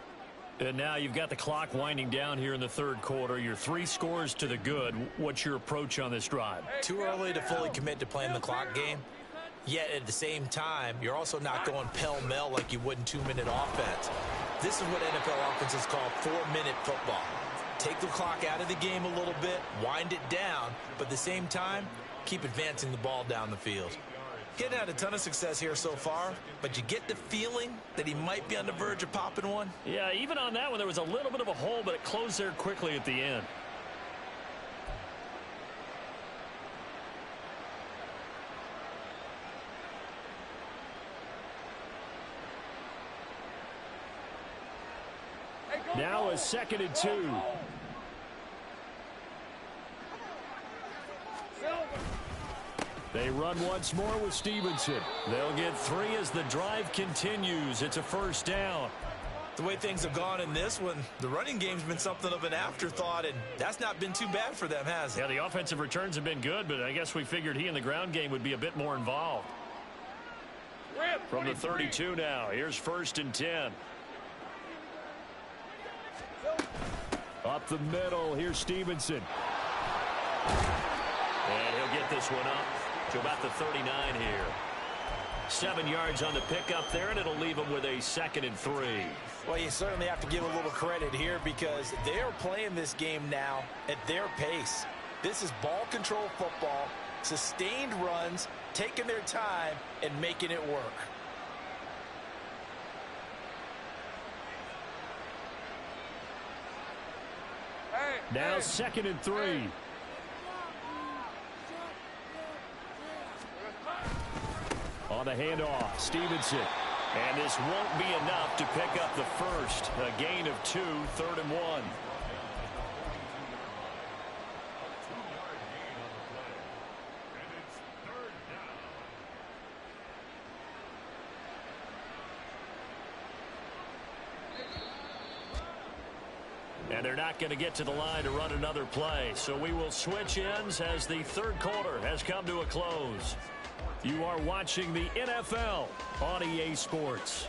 And now you've got the clock winding down here in the 3rd quarter. You're 3 scores to the good. What's your approach on this drive? Too early to fully commit to playing the clock game. Yet at the same time, you're also not going pell-mell like you would in 2-minute offense. This is what NFL offenses call 4-minute football. Take the clock out of the game a little bit, wind it down, but at the same time, keep advancing the ball down the field. Getting had a ton of success here so far, but you get the feeling that he might be on the verge of popping one. Yeah, even on that one, there was a little bit of a hole, but it closed there quickly at the end. Now a 2nd and 2. They run once more with Stevenson. They'll get 3 as the drive continues. It's a 1st down. The way things have gone in this one, the running game's been something of an afterthought, and that's not been too bad for them, has it? Yeah, the offensive returns have been good, but I guess we figured he in the ground game would be a bit more involved. From the 32 now, here's 1st and 10. Up the middle, here's Stevenson. And he'll get this one up to about the 39 here. 7 yards on the pickup there, and it'll leave him with a 2nd and 3. Well, you certainly have to give a little credit here because they are playing this game now at their pace. This is ball control football, sustained runs, taking their time, and making it work. Now 2nd and 3. On the handoff, Stevenson. And this won't be enough to pick up the first. A gain of 2, 3rd and 1. And they're not going to get to the line to run another play. So we will switch ends as the 3rd quarter has come to a close. You are watching the NFL on EA Sports.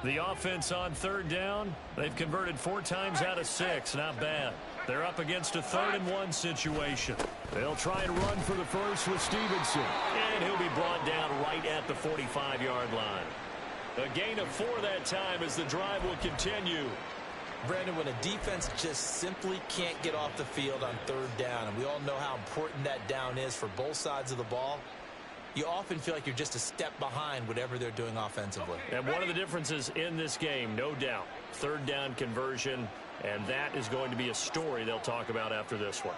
The offense on 3rd down, they've converted 4 times out of 6. Not bad. They're up against a 3rd and 1 situation. They'll try and run for the first with Stevenson. And he'll be brought down right at the 45-yard line. A gain of 4 that time as the drive will continue. Brandon, when a defense just simply can't get off the field on 3rd down, and we all know how important that down is for both sides of the ball, you often feel like you're just a step behind whatever they're doing offensively. And one of the differences in this game, no doubt, 3rd down conversion, and that is going to be a story they'll talk about after this one.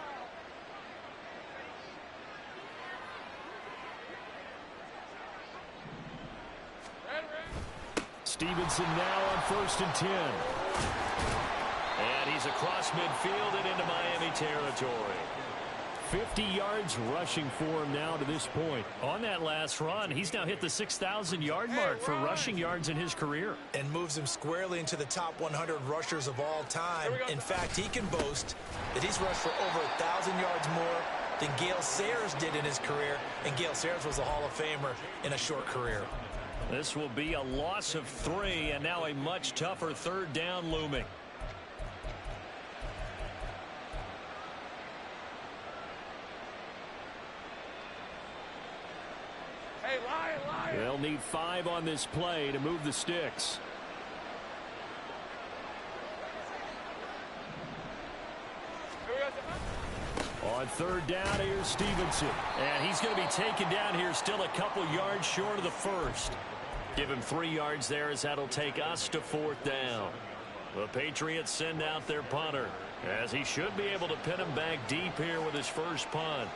Stevenson now on 1st and 10. And he's across midfield and into Miami territory. 50 yards rushing for him now to this point. On that last run, he's now hit the 6,000-yard mark for rushing yards in his career. And moves him squarely into the top 100 rushers of all time. In fact, he can boast that he's rushed for over 1,000 yards more than Gale Sayers did in his career. And Gale Sayers was a Hall of Famer in a short career. This will be a loss of 3, and now a much tougher 3rd down looming. They'll need 5 on this play to move the sticks. On 3rd down, here's Stevenson. And he's going to be taken down here still a couple yards short of the first. Give him 3 yards there as that'll take us to 4th down. The Patriots send out their punter as he should be able to pin him back deep here with his first punt.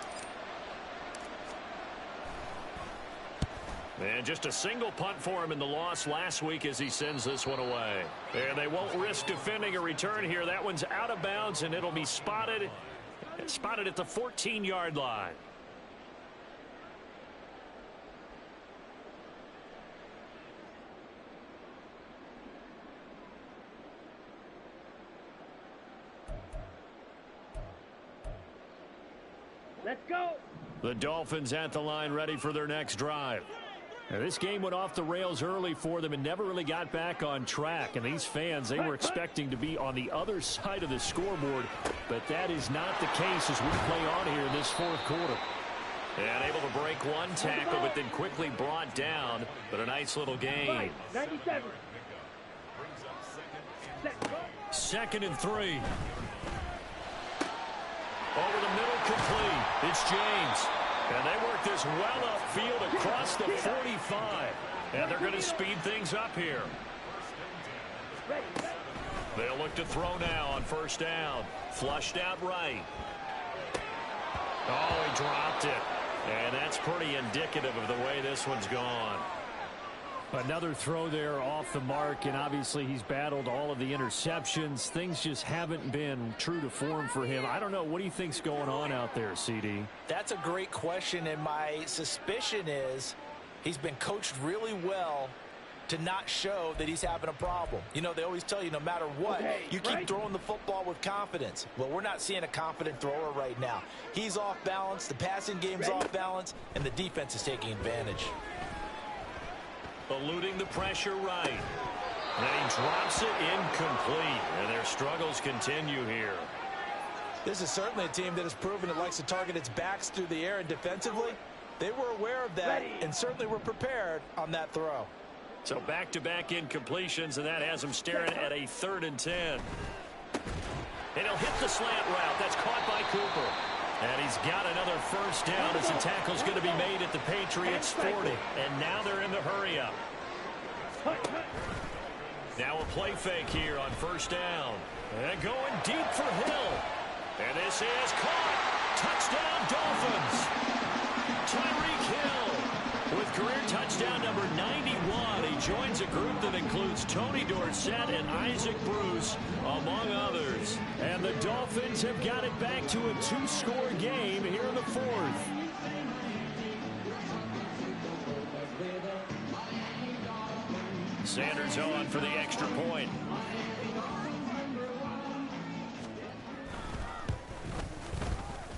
And just a single punt for him in the loss last week as he sends this one away. And they won't risk defending a return here. That one's out of bounds, and it'll be spotted at the 14-yard line. Let's go. The Dolphins at the line ready for their next drive. Now, this game went off the rails early for them and never really got back on track. And these fans, they were expecting to be on the other side of the scoreboard. But that is not the case as we play on here in this fourth quarter. And able to break one tackle, but then quickly brought down. But a nice little gain. 97. 2nd and 3. Over the middle, complete. It's James. And they work this well upfield across the 45. And they're going to speed things up here. They'll look to throw now on 1st down. Flushed out right. Oh, he dropped it. And that's pretty indicative of the way this one's gone. Another throw there off the mark, and obviously he's battled all of the interceptions. Things just haven't been true to form for him. I don't know. What do you think's going on out there, CD? That's a great question, and my suspicion is he's been coached really well to not show that he's having a problem. You know, they always tell you no matter what, you keep throwing the football with confidence. Well, we're not seeing a confident thrower right now. He's off balance, the passing game's off balance, and the defense is taking advantage. Eluding the pressure right. And he drops it incomplete. And their struggles continue here. This is certainly a team that has proven it likes to target its backs through the air, and defensively, they were aware of that and certainly were prepared on that throw. So back-to-back incompletions, and that has him staring at a 3rd and 10. And he'll hit the slant route. That's caught by Cooper. And he's got another 1st down as the tackle's going to be made at the Patriots' 40. And now they're in the hurry-up. Now a play fake here on 1st down. And going deep for Hill. And this is caught. Touchdown, Dolphins. Tyreek Hill with career touchdown number 91. He joins a group that includes Tony Dorsett and Isaac Bruce, among others. And the Dolphins have got it back to a 2-score game here in the 4th. Sanders on for the extra point.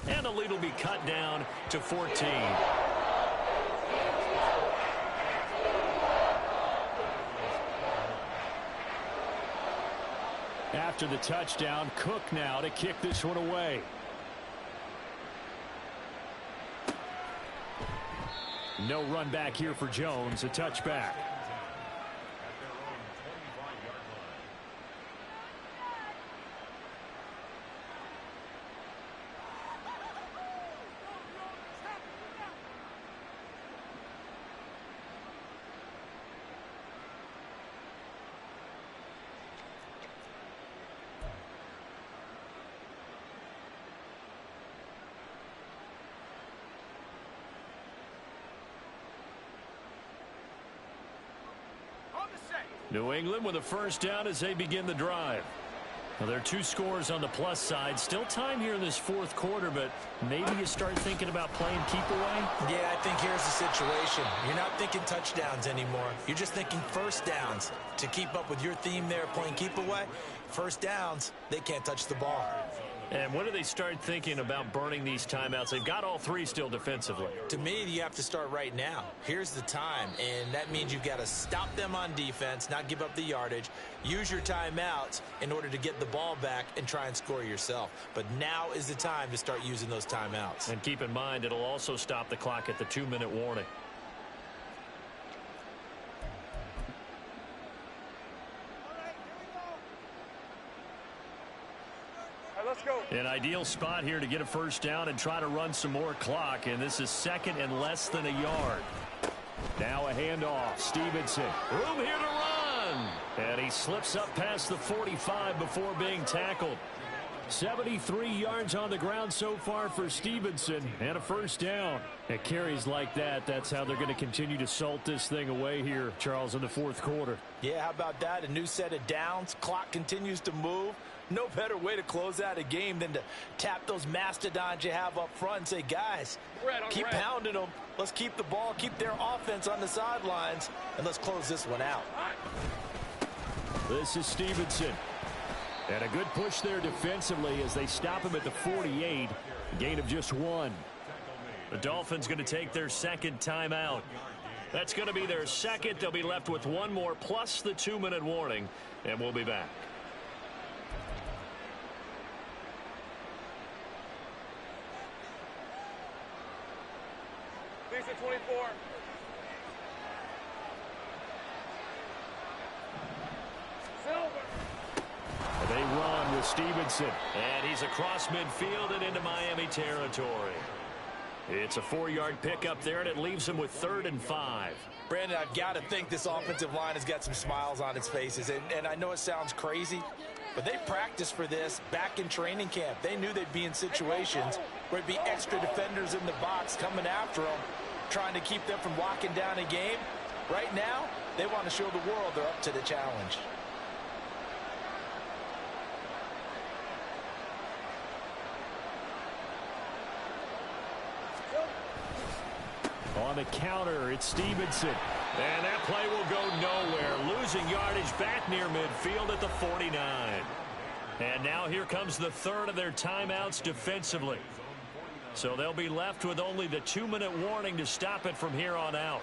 And the lead will be cut down to 14. After the touchdown, Cook now to kick this one away. No run back here for Jones, a touchback. New England with a 1st down as they begin the drive. Well, there are 2 scores on the plus side. Still time here in this 4th quarter, but maybe you start thinking about playing keep away? Yeah, I think here's the situation. You're not thinking touchdowns anymore. You're just thinking 1st downs. To keep up with your theme there, playing keep away, 1st downs, they can't touch the ball. And when do they start thinking about burning these timeouts? They've got all 3 still defensively. To me, you have to start right now. Here's the time, and that means you've got to stop them on defense, not give up the yardage, use your timeouts in order to get the ball back and try and score yourself. But now is the time to start using those timeouts. And keep in mind, it'll also stop the clock at the 2-minute warning. Let's go. An ideal spot here to get a 1st down and try to run some more clock. And this is 2nd and less than a yard. Now a handoff. Stevenson. Room here to run. And he slips up past the 45 before being tackled. 73 yards on the ground so far for Stevenson. And a 1st down. At carries like that, that's how they're going to continue to salt this thing away here, Charles, in the 4th quarter. Yeah, how about that? A new set of downs. Clock continues to move. No better way to close out a game than to tap those mastodons you have up front and say, guys, keep pounding them. Let's keep the ball, keep their offense on the sidelines, and let's close this one out. This is Stevenson. And a good push there defensively as they stop him at the 48. Gain of just 1. The Dolphins going to take their 2nd timeout. That's going to be their second. They'll be left with one more plus the 2-minute warning, and we'll be back. Lisa 24. They run with Stevenson, and he's across midfield and into Miami territory. It's a 4-yard pickup there, and it leaves them with 3rd and 5. Brandon, I've got to think this offensive line has got some smiles on its faces, and I know it sounds crazy, but they practiced for this back in training camp. They knew they'd be in situations where it'd be extra defenders in the box coming after them, trying to keep them from locking down a game. Right now, they want to show the world they're up to the challenge. On the counter, it's Stevenson. And that play will go nowhere. Losing yardage back near midfield at the 49. And now here comes the 3rd of their timeouts defensively. So they'll be left with only the 2-minute warning to stop it from here on out.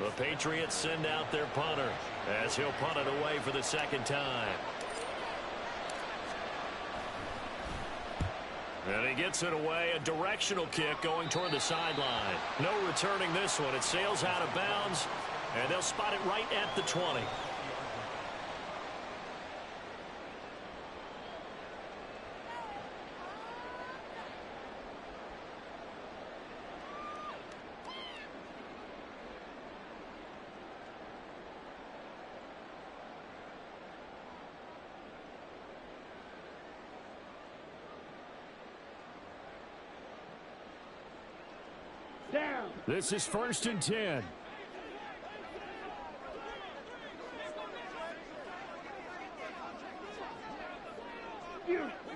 The Patriots send out their punter as he'll punt it away for the 2nd time. And he gets it away, a directional kick going toward the sideline. No returning this one. It sails out of bounds, and they'll spot it right at the 20. Down. This is 1st and 10.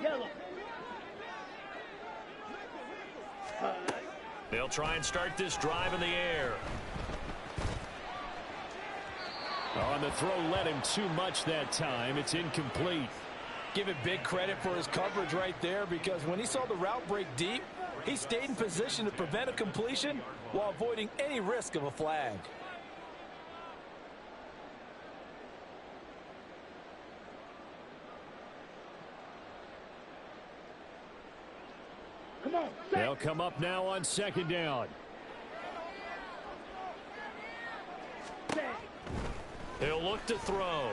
Yellow. They'll try and start this drive in the air. On the throw, led him too much that time. It's incomplete. Give it big credit for his coverage right there, because when he saw the route break deep, he stayed in position to prevent a completion while avoiding any risk of a flag. Come on. They'll come up now on 2nd down. He'll look to throw.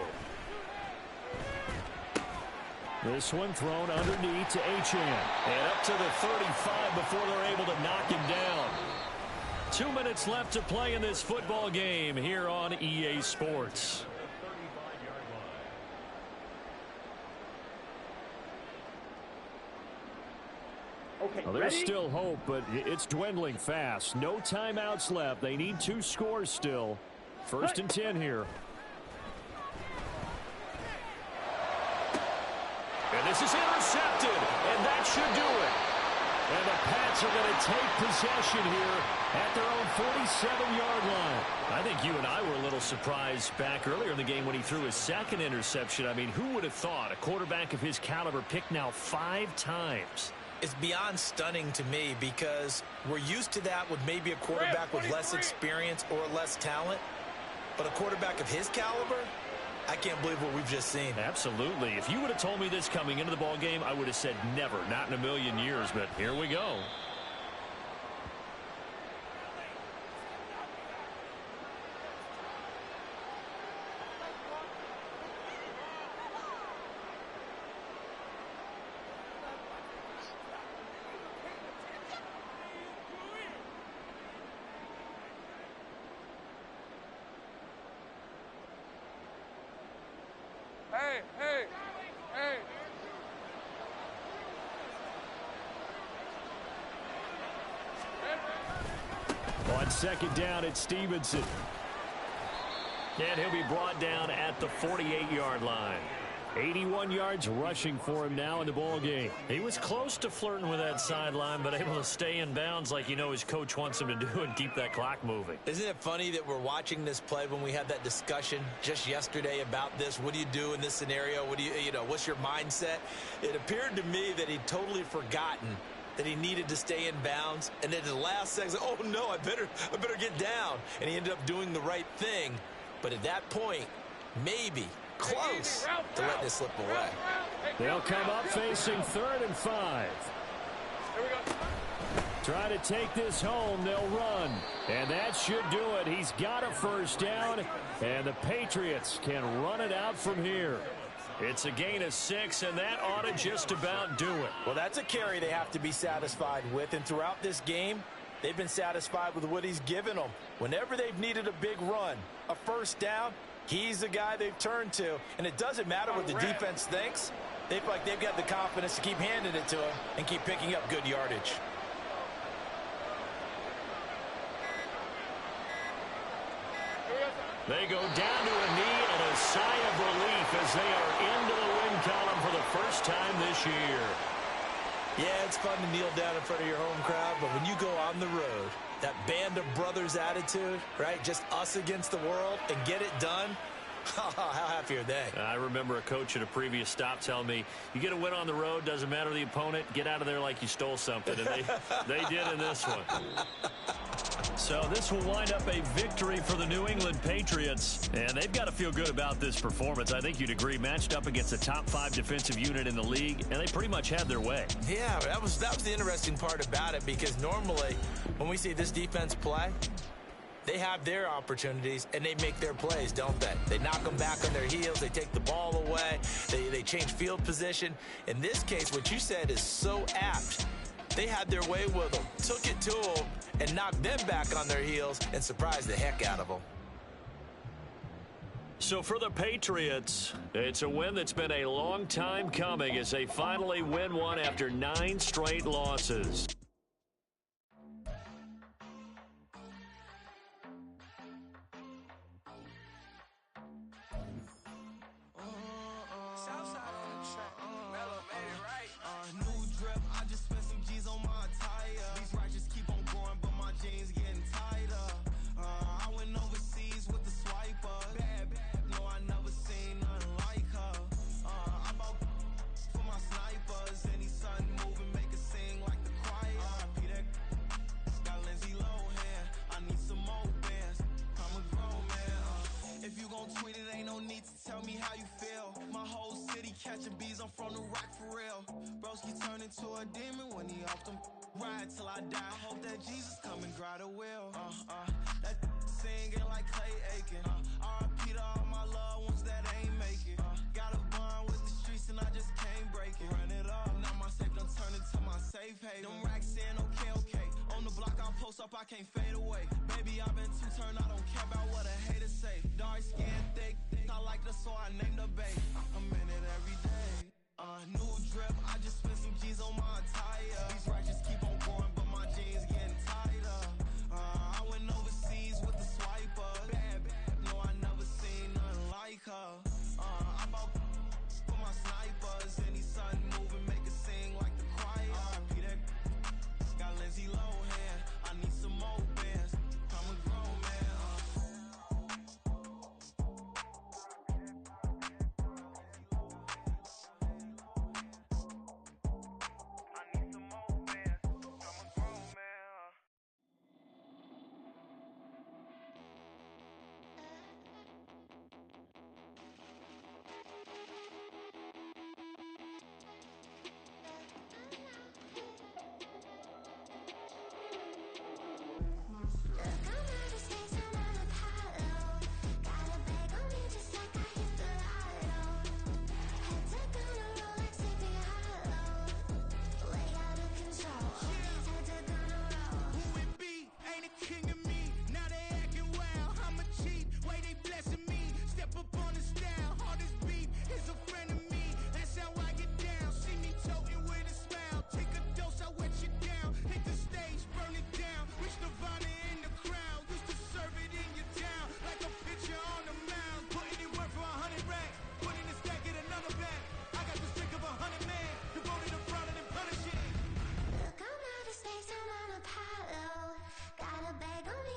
This one thrown underneath to Achane. And up to the 35 before they're able to knock him down. 2 minutes left to play in this football game here on EA Sports. Okay, Well, there's ready? still hope, but it's dwindling fast. No timeouts left. They need 2 scores still. 1st and 10 here. And this is intercepted, and that should do it. And the Pats are going to take possession here at their own 47-yard line. I think you and I were a little surprised back earlier in the game when he threw his 2nd interception. I mean, who would have thought a quarterback of his caliber picked now 5 times? It's beyond stunning to me, because we're used to that with maybe a quarterback with less experience or less talent. But a quarterback of his caliber, I can't believe what we've just seen. Absolutely. If you would have told me this coming into the ball game, I would have said never, not in a million years. But here we go. Hey. On 2nd down, it's Stevenson. And he'll be brought down at the 48-yard line. 81 yards rushing for him now in the ball game. He was close to flirting with that sideline, but able to stay in bounds like his coach wants him to do and keep that clock moving. Isn't it funny that we're watching this play when we had that discussion just yesterday about this? What do you do in this scenario? What do what's your mindset? It appeared to me that he'd totally forgotten that he needed to stay in bounds, and then at the last second, oh no, I better get down. And he ended up doing the right thing. But at that point, maybe close to let this slip away. They'll come up facing 3rd and 5. Here we go. Try to take this home. They'll run. And that should do it. He's got a first down, and the Patriots can run it out from here. It's a gain of 6, and that ought to just about do it. Well, that's a carry they have to be satisfied with, and throughout this game, they've been satisfied with what he's given them. Whenever they've needed a big run, a first down, he's the guy they've turned to. And it doesn't matter what the defense thinks. They feel like they've got the confidence to keep handing it to him and keep picking up good yardage. They go down to a knee and a sigh of relief as they are into the win column for the first time this year. Yeah, it's fun to kneel down in front of your home crowd, but when you go on the road, that band of brothers attitude, right? Just us against the world and get it done. How happy are they? I remember a coach at a previous stop telling me, you get a win on the road, doesn't matter the opponent, get out of there like you stole something. And they did in this one. So this will wind up a victory for the New England Patriots. And they've got to feel good about this performance. I think you'd agree, matched up against the top 5 defensive unit in the league, and they pretty much had their way. Yeah, that was the interesting part about it, because normally when we see this defense play, they have their opportunities, and they make their plays, don't they? They knock them back on their heels. They take the ball away. They change field position. In this case, what you said is so apt. They had their way with them, took it to them, and knocked them back on their heels and surprised the heck out of them. So for the Patriots, it's a win that's been a long time coming as they finally win one after 9 straight losses. Catching bees, I'm from the rock for real. Broski turn into a demon when he off them. Ride till I die. Hope that Jesus come and grab the wheel. That singing like Clay Aiken. R.I.P. to all my loved ones that ain't make it. Got a bond with the streets and I just can't break it. Run it up, now my safe done turned into my safe haven. Them racks in, okay. On the block I post up, I can't fade away. Baby, I've been too turned, I don't care about what a hater say. Dark skin, thick, I like the so I named the babe. I'm in it every day. New drip, I just spent some G's on my attire. These righteous keep on going, but my jeans getting tighter. I went overseas with the swiper. Bad, no, I never seen nothing like her. I bought for my snipers. Any sun moving, make it sing like the choir. R.I.P. that got Lindsay Lohan. I need some more bands. I'm a grown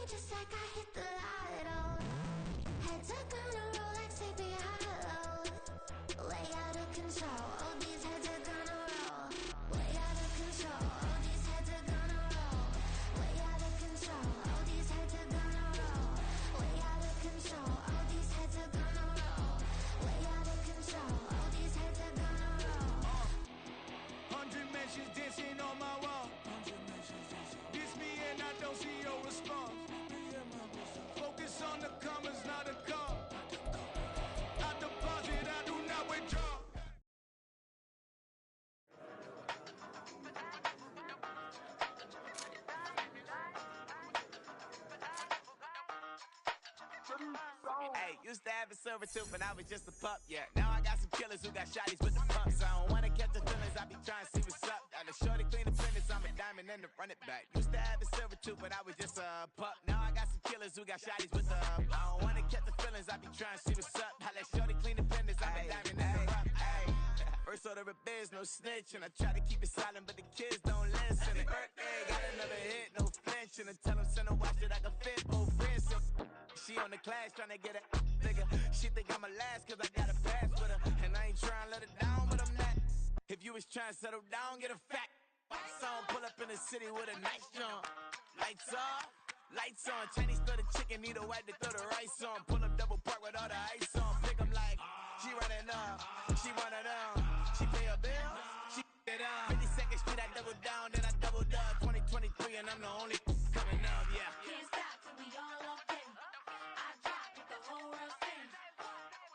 just like I hit the lotto. Heads are gonna roll like Sleepy Hollow. Way out of control, all these heads are gonna roll. Way out of control, all these heads are gonna roll. Way out of control, all these heads are gonna roll. Way out of control, all these heads are gonna roll. Way out of control, all these heads are gonna roll. 100 mentions dancing on my wall. Diss me and I don't see your response. Focus on the commas, not the call. I deposit, I do not withdraw. Hey, used to have a silver tooth when I was just a pup, yeah. Now I got some killers who got shotties with the pumps. I don't wanna catch the feelings, I be trying to see what's up. Got a shorty clean the finish, I'm a diamond and to run it back. Used to have a silver tooth when I was just a pup. Now I got some killers who got shotties with the I don't wanna catch the feelings, I be trying to see what's up. I let shorty clean the finish, I'm a diamond and to run. First order of biz, no snitch, and I try to keep it silent, but the kids don't listen. Happy birthday, got another hit, no flinch, and I tell them send a watch that I can fit both friends. She on the class tryna get a nigga. She think I'm a last cause I got a pass with her. And I ain't tryna let her down, but I'm not. If you was tryna settle down, get a fat song. Pull up in the city with a nice jump. Lights off, lights on. Chinese throw the chicken, need a wipe to throw the rice on. Pull up double park with all the ice on. Pick 'em like, she running up, she one of them. She pay her bill, she it up. 52nd Street, I double down, then I doubled up. 2023 and I'm the only coming up, yeah. Can't stop till we all okay. I drop with the whole world sing.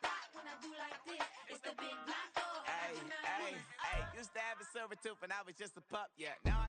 Pop when I do like this, it's the big block. Hey, used to have a silver tooth when I was just a pup, yeah. Now I